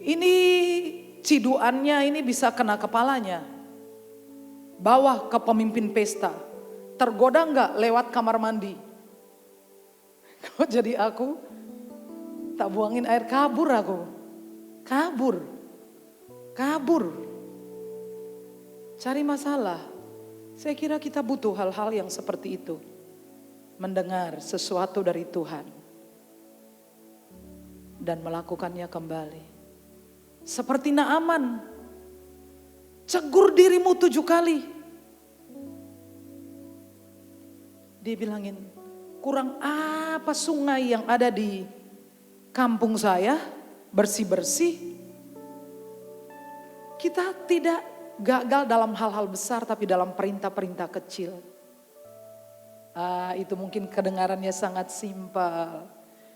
Ini ciduannya ini bisa kena kepalanya. Bawa ke pemimpin pesta. Tergoda enggak lewat kamar mandi? Kok jadi aku tak buangin air, kabur aku. Kabur. Cari masalah. Saya kira kita butuh hal-hal yang seperti itu. Mendengar sesuatu dari Tuhan dan melakukannya kembali. Seperti Naaman, cegur dirimu 7 kali. Dia bilangin, kurang apa sungai yang ada di kampung saya bersih-bersih. Kita tidak gagal dalam hal-hal besar, tapi dalam perintah-perintah kecil. Itu mungkin kedengarannya sangat simpel.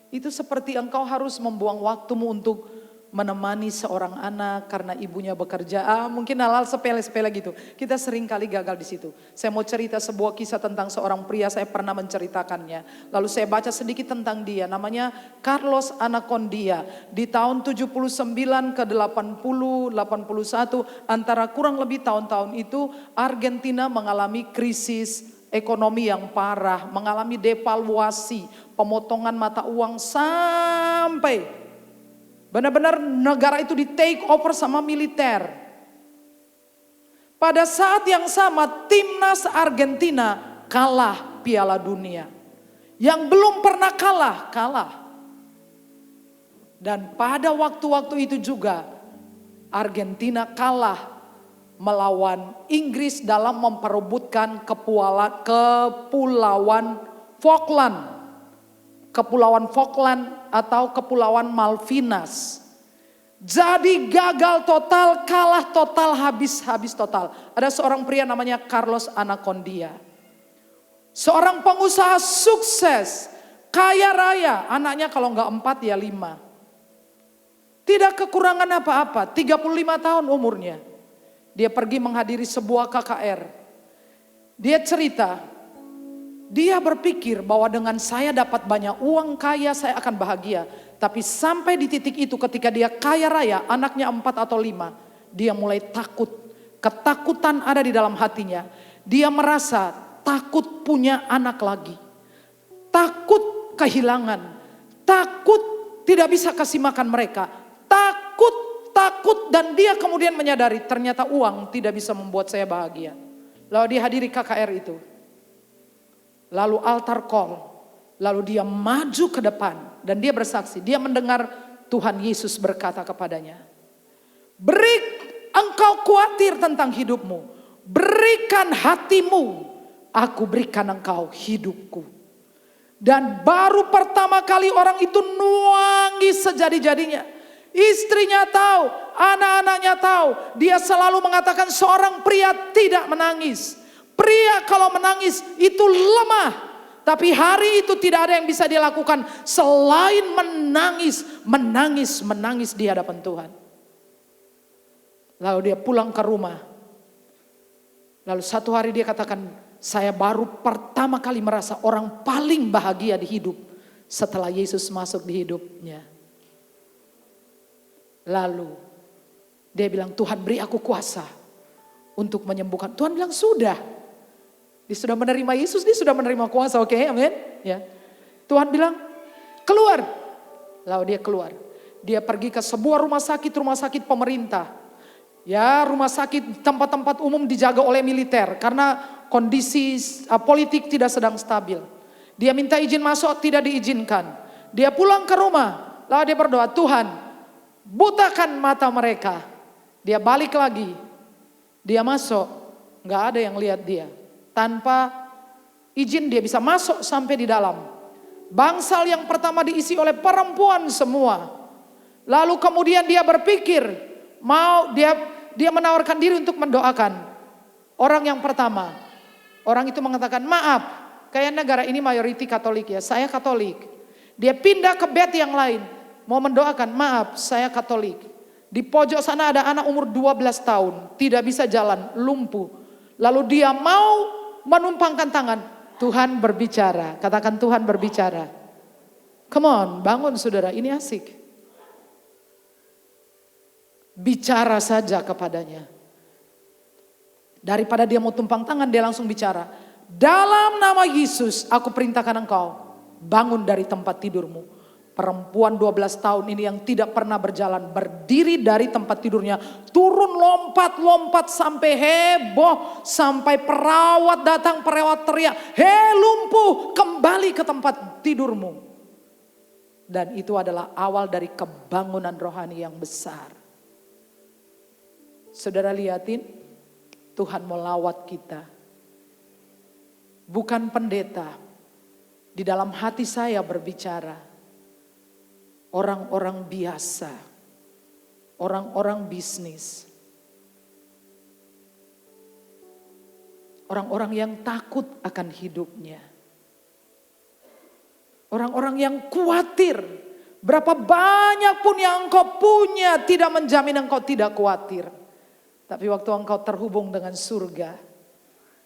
Itu seperti engkau harus membuang waktumu untuk menemani seorang anak karena ibunya bekerja. Mungkin hal-hal sepele-sepele gitu. Kita sering kali gagal di situ. Saya mau cerita sebuah kisah tentang seorang pria, saya pernah menceritakannya. Lalu saya baca sedikit tentang dia, namanya Carlos Anacondia. Di tahun 79 ke 80, 81, antara kurang lebih tahun-tahun itu Argentina mengalami krisis ekonomi yang parah, mengalami devaluasi, pemotongan mata uang sampai benar-benar negara itu di take over sama militer. Pada saat yang sama timnas Argentina kalah Piala Dunia. Yang belum pernah kalah. Dan pada waktu-waktu itu juga Argentina kalah melawan Inggris dalam memperebutkan kepulauan Falkland. Kepulauan Falkland atau Kepulauan Malvinas. Jadi gagal total, kalah total, habis total. Ada seorang pria namanya Carlos Anacondia. Seorang pengusaha sukses, kaya raya, anaknya kalau enggak 4 ya 5. Tidak kekurangan apa-apa, 35 tahun umurnya. Dia pergi menghadiri sebuah KKR. Dia cerita, dia berpikir bahwa dengan saya dapat banyak uang, kaya, saya akan bahagia. Tapi sampai di titik itu ketika dia kaya raya, anaknya 4 atau 5, dia mulai takut. Ketakutan ada di dalam hatinya. Dia merasa takut punya anak lagi. Takut kehilangan. Takut tidak bisa kasih makan mereka. Takut dan dia kemudian menyadari ternyata uang tidak bisa membuat saya bahagia. Lalu dia hadiri KKR itu. Lalu altar call. Lalu dia maju ke depan dan dia bersaksi. Dia mendengar Tuhan Yesus berkata kepadanya, engkau khawatir tentang hidupmu. Berikan hatimu, aku berikan engkau hidupku. Dan baru pertama kali orang itu nangis sejadi-jadinya. Istrinya tahu, anak-anaknya tahu. Dia selalu mengatakan seorang pria tidak menangis. Pria kalau menangis itu lemah. Tapi hari itu tidak ada yang bisa dia lakukan selain menangis di hadapan Tuhan. Lalu dia pulang ke rumah. Lalu satu hari dia katakan, saya baru pertama kali merasa orang paling bahagia di hidup setelah Yesus masuk di hidupnya. Lalu dia bilang, Tuhan beri aku kuasa untuk menyembuhkan. Tuhan bilang sudah. Dia sudah menerima Yesus, dia sudah menerima kuasa, oke, amin. Ya. Tuhan bilang, keluar. Lalu dia keluar. Dia pergi ke sebuah rumah sakit pemerintah. Ya, rumah sakit tempat-tempat umum dijaga oleh militer karena kondisi politik tidak sedang stabil. Dia minta izin masuk, tidak diizinkan. Dia pulang ke rumah, lalu dia berdoa, Tuhan, butakan mata mereka. Dia balik lagi. Dia masuk, nggak ada yang lihat dia. Tanpa izin dia bisa masuk sampai di dalam. Bangsal yang pertama diisi oleh perempuan semua. Lalu kemudian dia berpikir, dia menawarkan diri untuk mendoakan. Orang yang pertama, orang itu mengatakan, maaf, kayak negara ini mayoriti Katolik ya, saya Katolik. Dia pindah ke bed yang lain, mau mendoakan, maaf, saya Katolik. Di pojok sana ada anak umur 12 tahun, tidak bisa jalan, lumpuh. Lalu dia mau menumpangkan tangan, Tuhan berbicara, katakan Tuhan berbicara. Come on, bangun saudara, ini asik. Bicara saja kepadanya. Daripada dia mau tumpang tangan, dia langsung bicara. Dalam nama Yesus, aku perintahkan engkau, bangun dari tempat tidurmu. Perempuan 12 tahun ini yang tidak pernah berjalan, berdiri dari tempat tidurnya, turun lompat sampai heboh, sampai perawat datang, perawat teriak, hei lumpuh, kembali ke tempat tidurmu. Dan itu adalah awal dari kebangunan rohani yang besar. Saudara lihatin, Tuhan mau lawat kita. Bukan pendeta, di dalam hati saya berbicara. Orang-orang biasa, orang-orang bisnis, orang-orang yang takut akan hidupnya, orang-orang yang khawatir. Berapa banyak pun yang engkau punya tidak menjamin engkau tidak khawatir. Tapi waktu engkau terhubung dengan surga,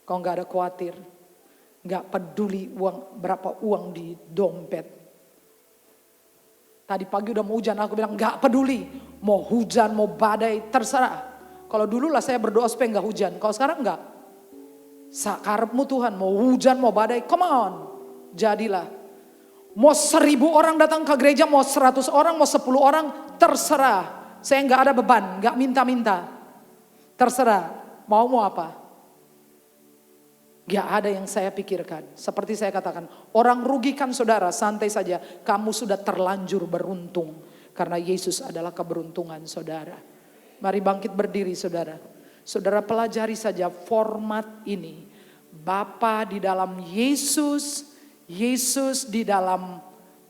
kau gak ada khawatir, gak peduli berapa uang di dompet. Tadi pagi udah mau hujan, aku bilang gak peduli. Mau hujan, mau badai, terserah. Kalau dulu lah saya berdoa supaya gak hujan. Kalau sekarang enggak. Sakarepmu Tuhan, mau hujan, mau badai, come on. Jadilah. Mau 1000 orang datang ke gereja, mau 100 orang, mau 10 orang, terserah. Saya gak ada beban, gak minta-minta. Terserah, mau apa. Gak ada yang saya pikirkan. Seperti saya katakan, orang rugikan saudara, santai saja. Kamu sudah terlanjur beruntung. Karena Yesus adalah keberuntungan saudara. Mari bangkit berdiri saudara. Saudara pelajari saja format ini. Bapa di dalam Yesus, Yesus di dalam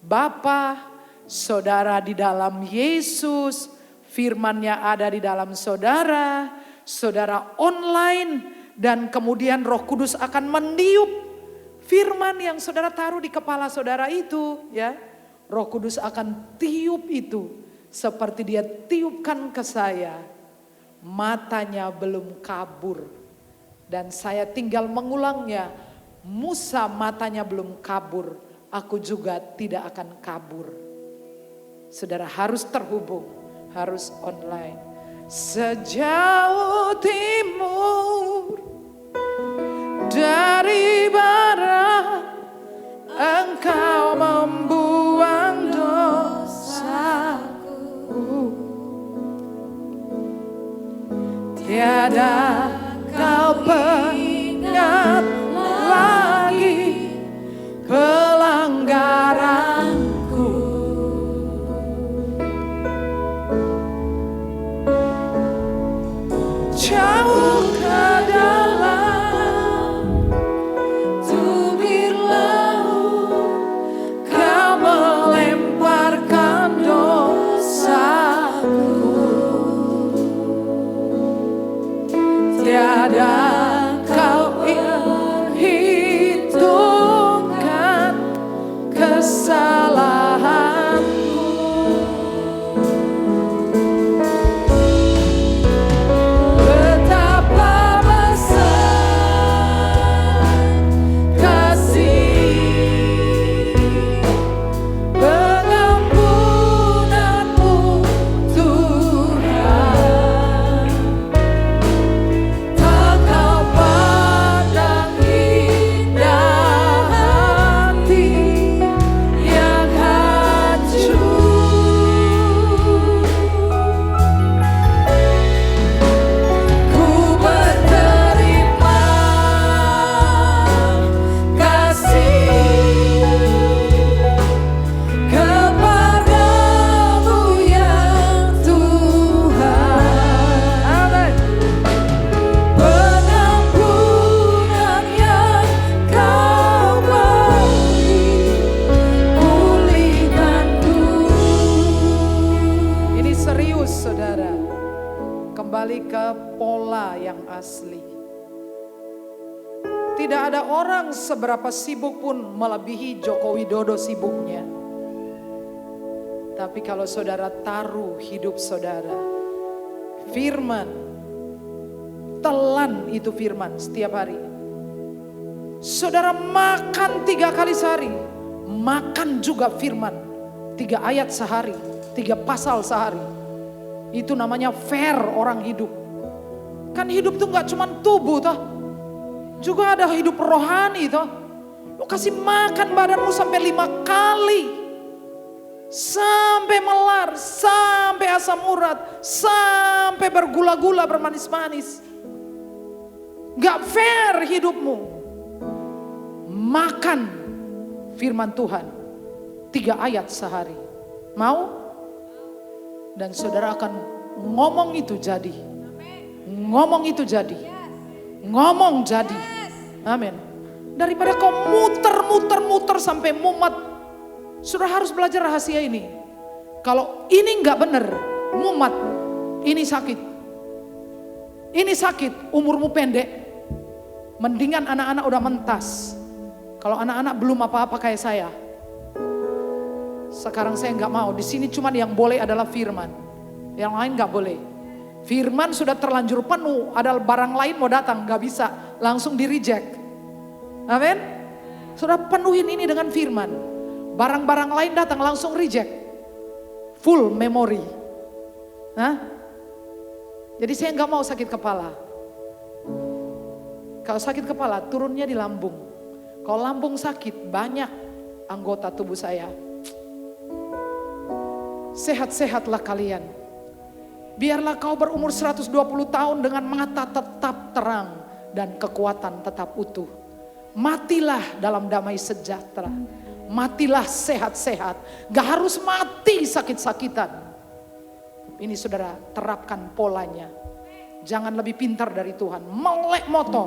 Bapa, saudara di dalam Yesus, firman-Nya ada di dalam saudara, saudara online, dan kemudian Roh Kudus akan meniup firman yang saudara taruh di kepala saudara itu, ya. Roh Kudus akan tiup itu seperti Dia tiupkan ke saya. Matanya belum kabur dan saya tinggal mengulangnya. Musa matanya belum kabur, aku juga tidak akan kabur. Saudara harus terhubung, harus online. Sejauh timur dari barat, Engkau membuang dosaku. Tiada kau ingat lagi pelanggaranku. Jauh ke dalam tubir laut, kau melemparkan dosaku. Tiada kau hitungkan kesalahanku. Betapa besar kasih pengampunanmu Tuhan. Tak kau pandang indah hati yang hancur. Ku berterima kasih kepadamu ya Tuhan. Pengampunan yang kau beri, pulihkanku. Ini serius saudara. Kembali ke pola yang asli. Tidak ada orang seberapa sibuk pun melebihi Joko Widodo sibuknya. Tapi kalau saudara taruh hidup saudara, firman, telan itu firman setiap hari. Saudara makan 3 kali sehari, makan juga firman. 3 ayat sehari, 3 pasal sehari. Itu namanya fair orang hidup. Kan hidup tuh gak cuma tubuh toh, juga ada hidup rohani toh. Lu kasih makan badanmu sampai 5 kali. Sampai melar, sampai asam urat, sampai bergula-gula, bermanis-manis. Gak fair hidupmu. Makan firman Tuhan 3 ayat sehari. Mau? Dan saudara akan ngomong itu jadi. Ngomong itu jadi. Ngomong jadi. Amin. Daripada kau muter sampai mumet. Saudara harus belajar rahasia ini. Kalau ini nggak benar, mumet, ini sakit. Ini sakit, umurmu pendek. Mendingan anak-anak udah mentas. Kalau anak-anak belum apa-apa kayak saya. Sekarang saya nggak mau. Di sini cuma yang boleh adalah firman. Yang lain nggak boleh. Firman sudah terlanjur penuh. Ada barang lain mau datang, nggak bisa. Langsung di reject. Amin. Sudah penuhin ini dengan firman. Barang-barang lain datang langsung reject. Full memory. Hah? Jadi saya nggak mau sakit kepala. Kalau sakit kepala turunnya di lambung. Kalau lambung sakit banyak anggota tubuh saya. Sehat-sehatlah kalian. Biarlah kau berumur 120 tahun dengan mata tetap terang dan kekuatan tetap utuh. Matilah dalam damai sejahtera. Matilah sehat-sehat. Gak harus mati sakit-sakitan. Ini saudara terapkan polanya. Jangan lebih pintar dari Tuhan. Melek moto,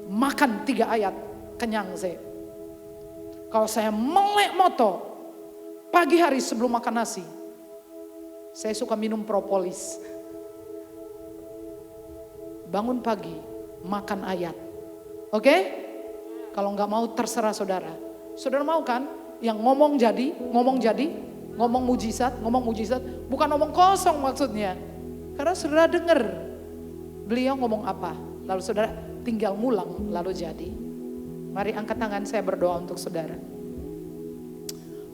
makan 3 ayat, kenyang saya. Kalau saya melek moto, pagi hari sebelum makan nasi, saya suka minum propolis. Bangun pagi, makan ayat. Oke? Kalau nggak mau terserah saudara. Saudara mau kan? Yang ngomong jadi, ngomong mujizat, bukan ngomong kosong maksudnya. Karena saudara dengar beliau ngomong apa, lalu saudara tinggal ngulang, lalu jadi. Mari angkat tangan, saya berdoa untuk saudara.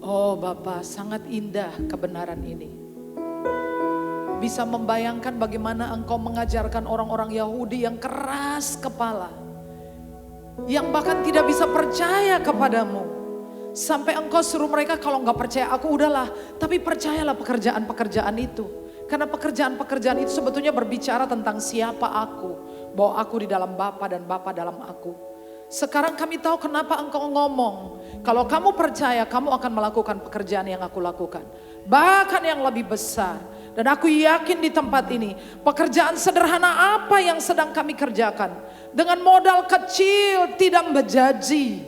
Oh Bapa, sangat indah kebenaran ini. Bisa membayangkan bagaimana Engkau mengajarkan orang-orang Yahudi yang keras kepala, yang bahkan tidak bisa percaya kepadamu. Sampai Engkau suruh mereka, kalau nggak percaya aku udahlah, tapi percayalah pekerjaan-pekerjaan itu. Karena pekerjaan-pekerjaan itu sebetulnya berbicara tentang siapa aku. Bahwa aku di dalam Bapa dan Bapa dalam aku. Sekarang kami tahu kenapa Engkau ngomong. Kalau kamu percaya, kamu akan melakukan pekerjaan yang aku lakukan. Bahkan yang lebih besar. Dan aku yakin di tempat ini, pekerjaan sederhana apa yang sedang kami kerjakan. Dengan modal kecil, tidak menjanji.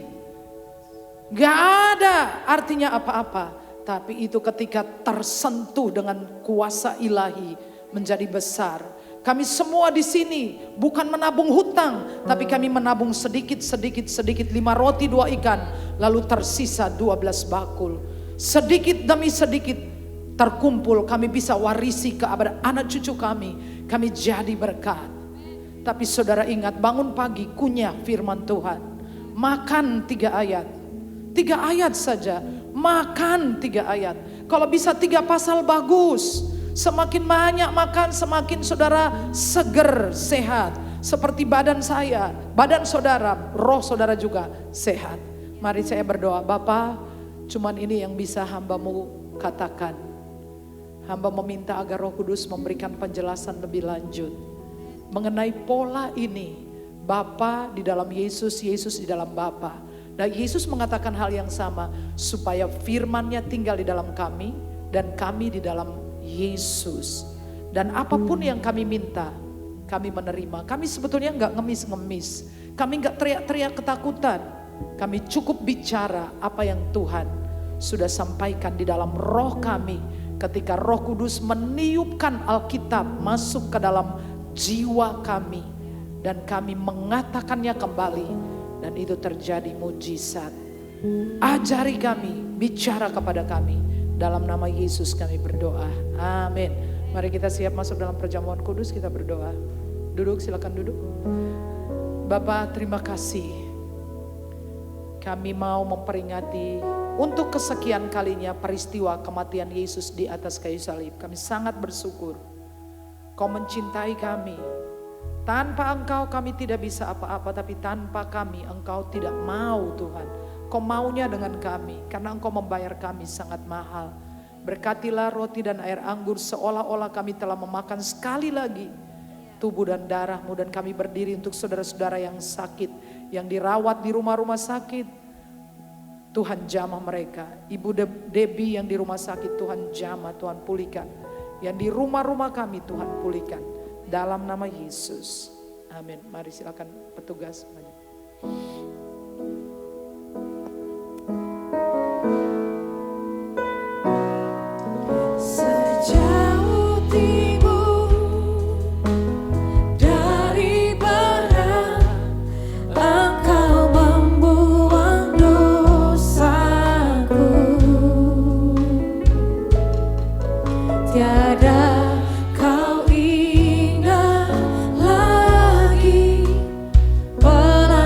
Gak ada artinya apa-apa. Tapi itu ketika tersentuh dengan kuasa ilahi menjadi besar. Kami semua di sini bukan menabung hutang, tapi kami menabung sedikit, 5 roti 2 ikan, lalu tersisa 12 bakul. Sedikit demi sedikit terkumpul, kami bisa warisi kepada anak cucu kami jadi berkat. Tapi saudara ingat, bangun pagi kunyah firman Tuhan. Makan 3 ayat. 3 ayat saja. Makan 3 ayat. Kalau bisa 3 pasal bagus. Semakin banyak makan, semakin saudara seger, sehat. Seperti badan saya, badan saudara, roh saudara juga sehat. Mari saya berdoa. Bapa, cuman ini yang bisa hamba-Mu katakan. Hamba meminta agar Roh Kudus memberikan penjelasan lebih lanjut. Mengenai pola ini. Bapa di dalam Yesus, Yesus di dalam Bapa. Dan Yesus mengatakan hal yang sama. Supaya firman-Nya tinggal di dalam kami. Dan kami di dalam Yesus. Dan apapun yang kami minta, kami menerima. Kami sebetulnya enggak ngemis-ngemis. Kami enggak teriak-teriak ketakutan. Kami cukup bicara apa yang Tuhan sudah sampaikan di dalam roh kami. Ketika Roh Kudus meniupkan Alkitab masuk ke dalam jiwa kami. Dan kami mengatakannya kembali. Dan itu terjadi mujizat. Ajari kami, bicara kepada kami. Dalam nama Yesus kami berdoa. Amin. Mari kita siap masuk dalam perjamuan kudus, kita berdoa. Duduk, silakan duduk. Bapa, terima kasih. Kami mau memperingati untuk kesekian kalinya peristiwa kematian Yesus di atas kayu salib. Kami sangat bersyukur. Kau mencintai kami. Tanpa Engkau kami tidak bisa apa-apa, tapi tanpa kami Engkau tidak mau Tuhan. Kau maunya dengan kami, karena Engkau membayar kami sangat mahal. Berkatilah roti dan air anggur seolah-olah kami telah memakan sekali lagi tubuh dan darah-Mu. Dan kami berdiri untuk saudara-saudara yang sakit, yang dirawat di rumah-rumah sakit. Tuhan jamah mereka. Ibu Debbie yang di rumah sakit, Tuhan jamah, Tuhan pulihkan. Yang di rumah-rumah kami Tuhan pulihkan. Dalam nama Yesus. Amin. Mari silakan petugas. Sejauh timur dari barat, Engkau membuang dosaku. Tiada kau ingat lagi pelanggaran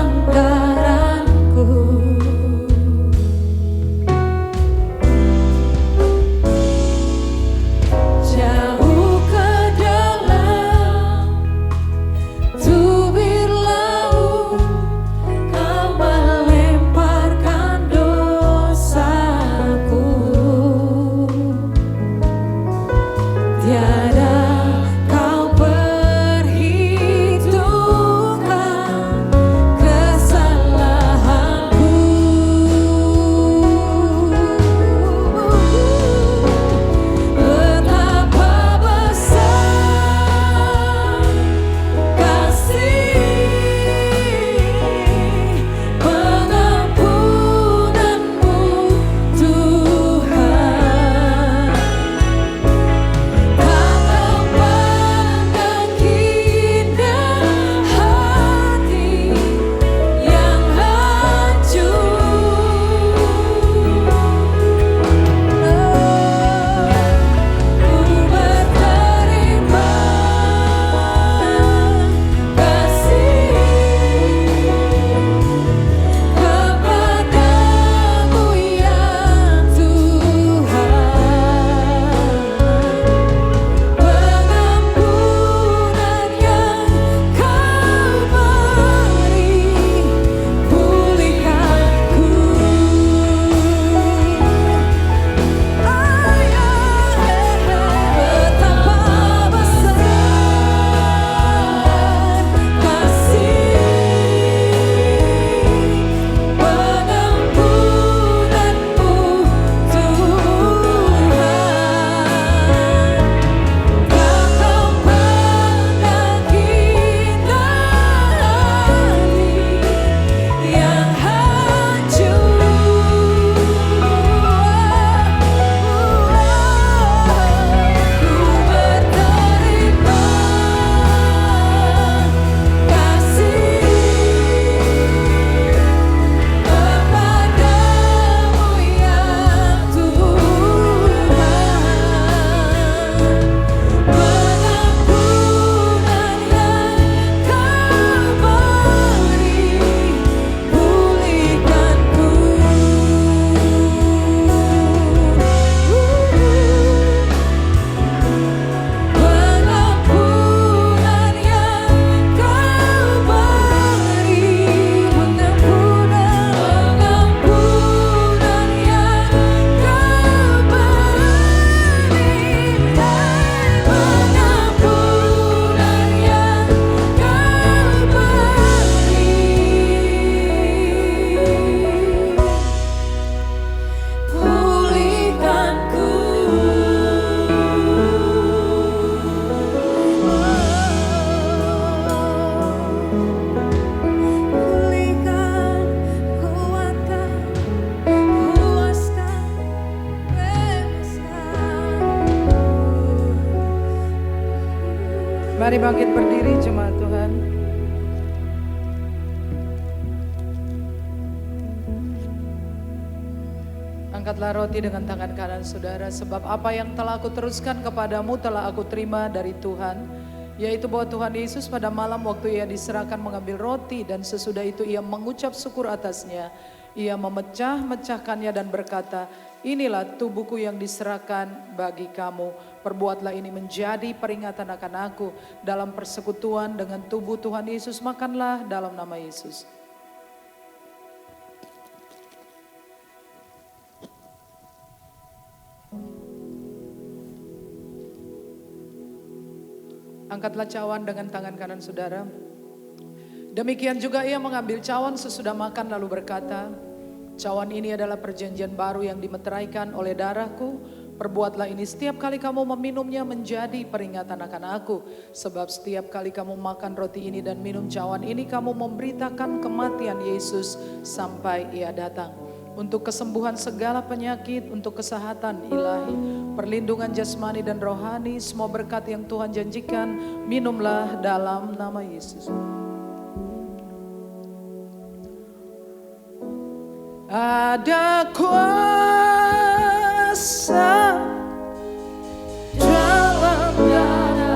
Mari bangkit berdiri jemaat Tuhan. Angkatlah roti dengan tangan kanan saudara, sebab apa yang telah aku teruskan kepadamu telah aku terima dari Tuhan, yaitu bahwa Tuhan Yesus pada malam waktu ia diserahkan mengambil roti, dan sesudah itu ia mengucap syukur atasnya, ia memecah-mecahkannya dan berkata, inilah tubuhku yang diserahkan bagi kamu. Perbuatlah ini menjadi peringatan akan aku. Dalam persekutuan dengan tubuh Tuhan Yesus, makanlah dalam nama Yesus. Angkatlah cawan dengan tangan kanan saudara. Demikian juga ia mengambil cawan sesudah makan lalu berkata, cawan ini adalah perjanjian baru yang dimeteraikan oleh darahku. Perbuatlah ini setiap kali kamu meminumnya menjadi peringatan akan aku. Sebab setiap kali kamu makan roti ini dan minum cawan ini, kamu memberitakan kematian Yesus sampai ia datang. Untuk kesembuhan segala penyakit, untuk kesehatan ilahi, perlindungan jasmani dan rohani, semua berkat yang Tuhan janjikan, minumlah dalam nama Yesus. Ada kuasa dalam darahnya,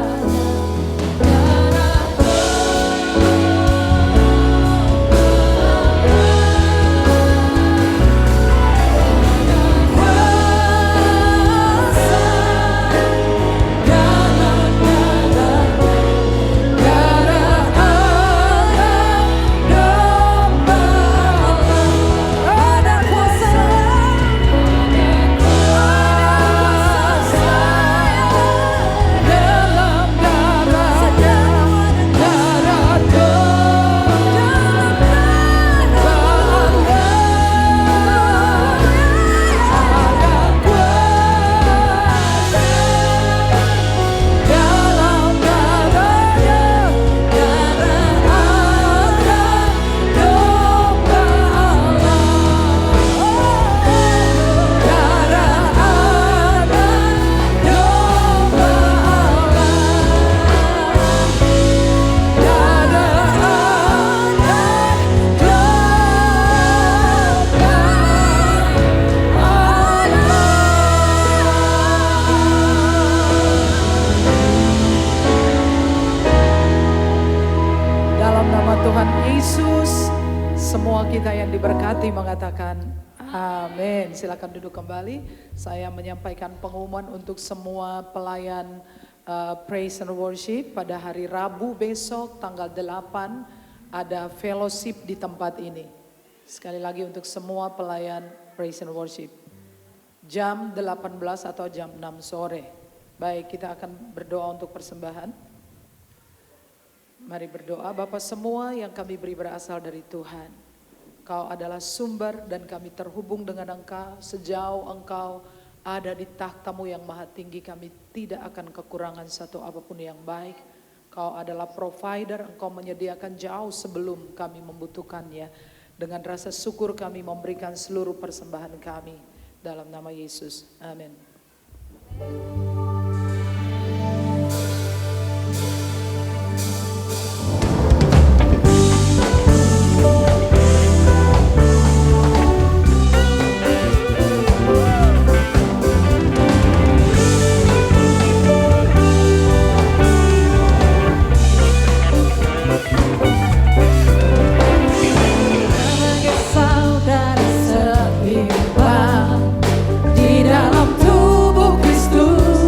mengatakan amin. Silakan duduk kembali. Saya menyampaikan pengumuman untuk semua pelayan Praise and Worship. Pada hari Rabu besok tanggal 8 ada fellowship di tempat ini. Sekali lagi untuk semua pelayan Praise and Worship. Jam 18 atau jam 6 sore. Baik, kita akan berdoa untuk persembahan. Mari berdoa. Bapa, semua yang kami beri berasal dari Tuhan. Kau adalah sumber dan kami terhubung dengan Engkau. Sejauh Engkau ada di takhta-Mu yang maha tinggi, kami tidak akan kekurangan satu apapun yang baik. Kau adalah provider, Engkau menyediakan jauh sebelum kami membutuhkannya. Dengan rasa syukur kami memberikan seluruh persembahan kami. Dalam nama Yesus, amin. Di dalam tubuh Kristus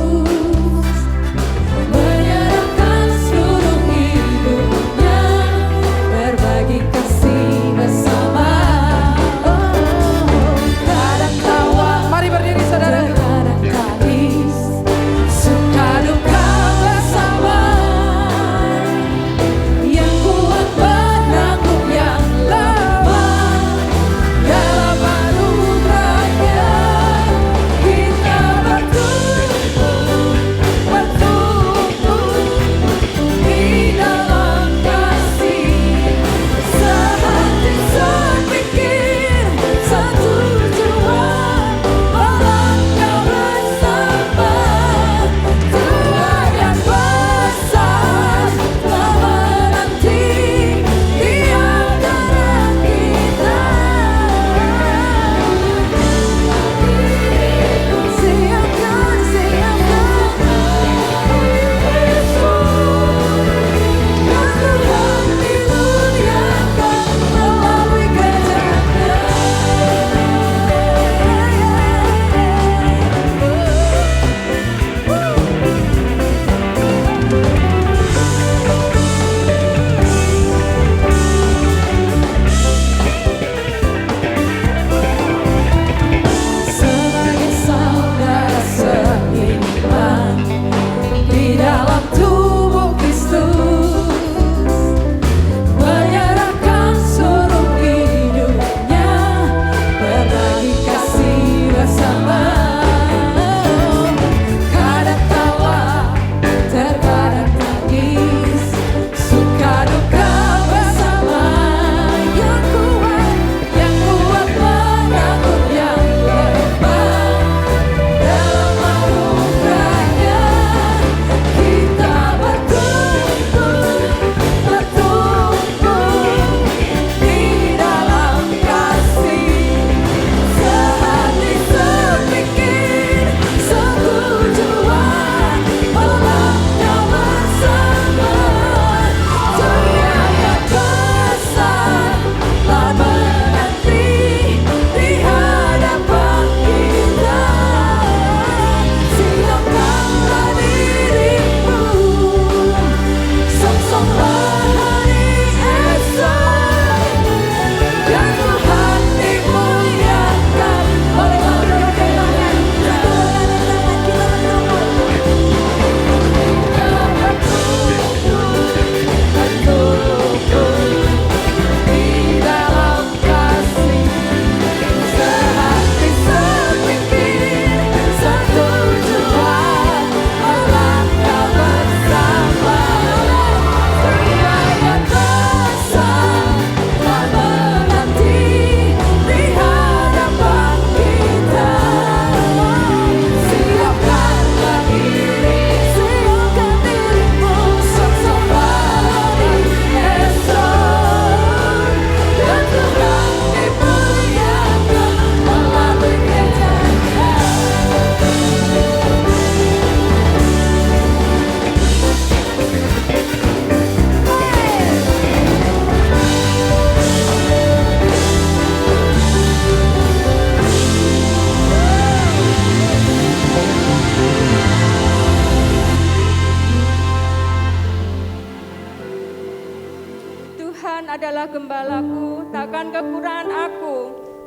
adalah gembalaku, takkan kekurangan aku.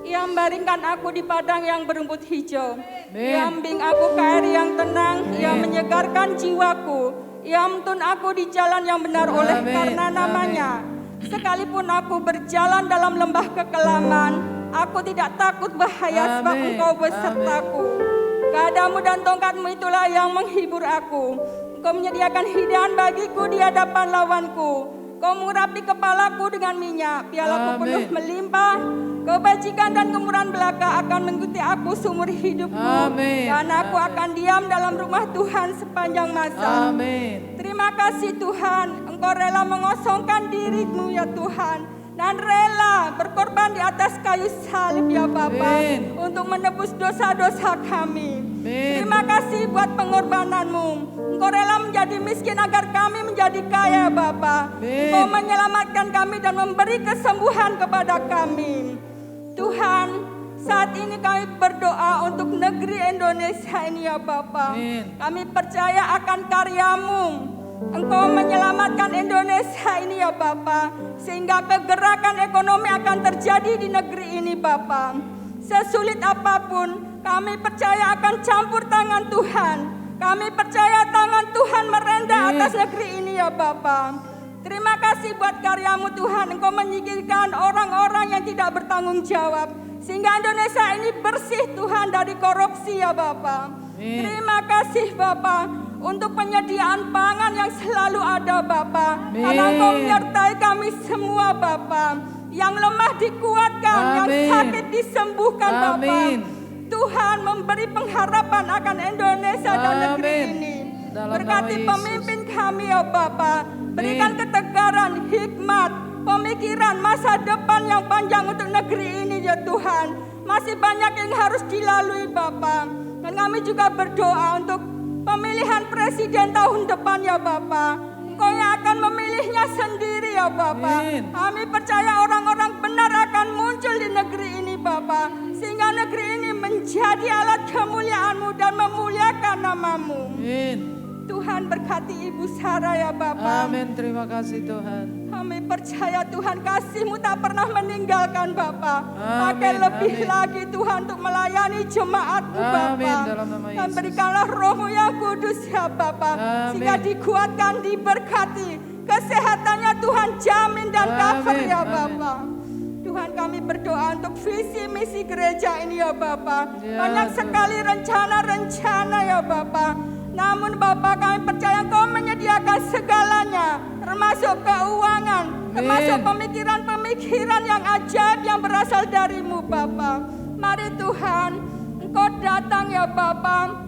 Ia membaringkan aku di padang yang berumput hijau. Ia membimbing aku ke air yang tenang. Ia menyegarkan jiwaku. Ia menuntun aku di jalan yang benar oleh karena namanya. Sekalipun aku berjalan dalam lembah kekelaman, aku tidak takut bahaya sebab Engkau besertaku. Gadamu dan tongkatmu itulah yang menghibur aku. Engkau menyediakan hidangan bagiku di hadapan lawanku. Kau mengurapi kepalaku dengan minyak, pialaku penuh melimpah. Kebajikan dan kemurahan belaka akan mengikuti aku seumur hidupku. Dan aku akan diam dalam rumah Tuhan sepanjang masa. Terima kasih Tuhan, Engkau rela mengosongkan dirimu ya Tuhan. Dan rela berkorban di atas kayu salib ya Bapa, untuk menebus dosa-dosa kami. Terima kasih buat pengorbananmu. Engkau rela menjadi miskin agar kami menjadi kaya Bapa. Engkau menyelamatkan kami dan memberi kesembuhan kepada kami. Tuhan, saat ini kami berdoa untuk negeri Indonesia ini ya Bapa. Kami percaya akan karyamu. Engkau menyelamatkan Indonesia ini ya Bapa, sehingga kegerakan ekonomi akan terjadi di negeri ini Bapa. Sesulit apapun, kami percaya akan campur tangan Tuhan. Kami percaya tangan Tuhan merendah atas negeri ini ya Bapa. Terima kasih buat karyamu Tuhan. Engkau menyingkirkan orang-orang yang tidak bertanggung jawab, sehingga Indonesia ini bersih Tuhan dari korupsi ya Bapa. Terima kasih Bapa untuk penyediaan pangan yang selalu ada Bapa. Karena Engkau menyertai kami semua Bapa. Yang lemah dikuatkan, yang sakit disembuhkan Bapa. Tuhan memberi pengharapan akan Indonesia dan negeri ini. Berkati pemimpin kami ya Bapa. Berikan ketegaran, hikmat, pemikiran masa depan yang panjang untuk negeri ini ya Tuhan. Masih banyak yang harus dilalui Bapa. Dan kami juga berdoa untuk pemilihan presiden tahun depan ya Bapa. Engkau yang akan memilihnya sendiri ya Bapa. Kami percaya orang-orang benar akan muncul di negeri ini Bapa. Sehingga negeri ini menjadi alat kemuliaan-Mu dan memuliakan nama-Mu. Tuhan berkati Ibu Sarah ya Bapa. Amin, terima kasih Tuhan. Kami percaya Tuhan kasih-Mu tak pernah meninggalkan Bapa. Pakai lebih lagi Tuhan untuk melayani jemaat-Mu Bapa. Dan berikanlah Roh-Mu yang kudus ya Bapa. Sehingga dikuatkan, diberkati. Kesehatannya Tuhan jamin dan cover ya Bapa. Tuhan kami berdoa untuk visi misi gereja ini ya Bapa. Banyak sekali rencana-rencana ya Bapa. Namun Bapa kami percaya Engkau menyediakan segalanya, termasuk keuangan, termasuk pemikiran-pemikiran yang ajaib yang berasal dari-Mu Bapa. Mari Tuhan, Engkau datang ya Bapa,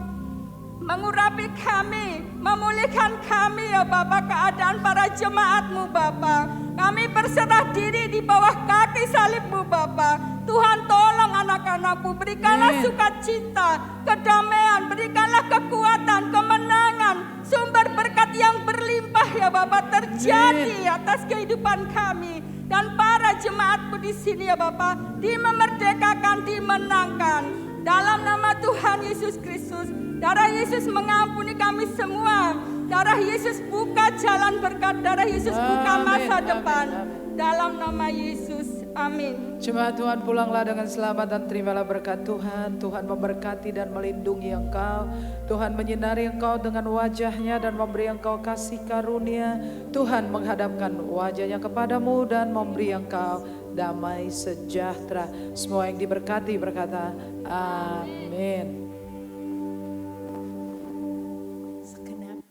mengurapi kami, memulihkan kami ya Bapa, keadaan para jemaat-Mu Bapa. Kami berserah diri di bawah kaki salib-Mu Bapa. Tuhan tolong anak-anak-Mu, berikanlah sukacita, kedamaian, berikanlah kekuatan, kemenangan, sumber berkat yang berlimpah ya Bapa terjadi atas kehidupan kami dan para jemaat-Mu di sini ya Bapa, dimerdekakan, dimenangkan. Dalam nama Tuhan Yesus Kristus, darah Yesus mengampuni kami semua. Darah Yesus buka jalan berkat, darah Yesus buka masa depan. Dalam nama Yesus, amin. Jemaat Tuhan, pulanglah dengan selamat dan terimalah berkat Tuhan. Tuhan memberkati dan melindungi engkau. Tuhan menyinari engkau dengan wajahnya dan memberi engkau kasih karunia. Tuhan menghadapkan wajahnya kepadamu dan memberi engkau damai sejahtera. Semua yang diberkati berkata amin. Segenap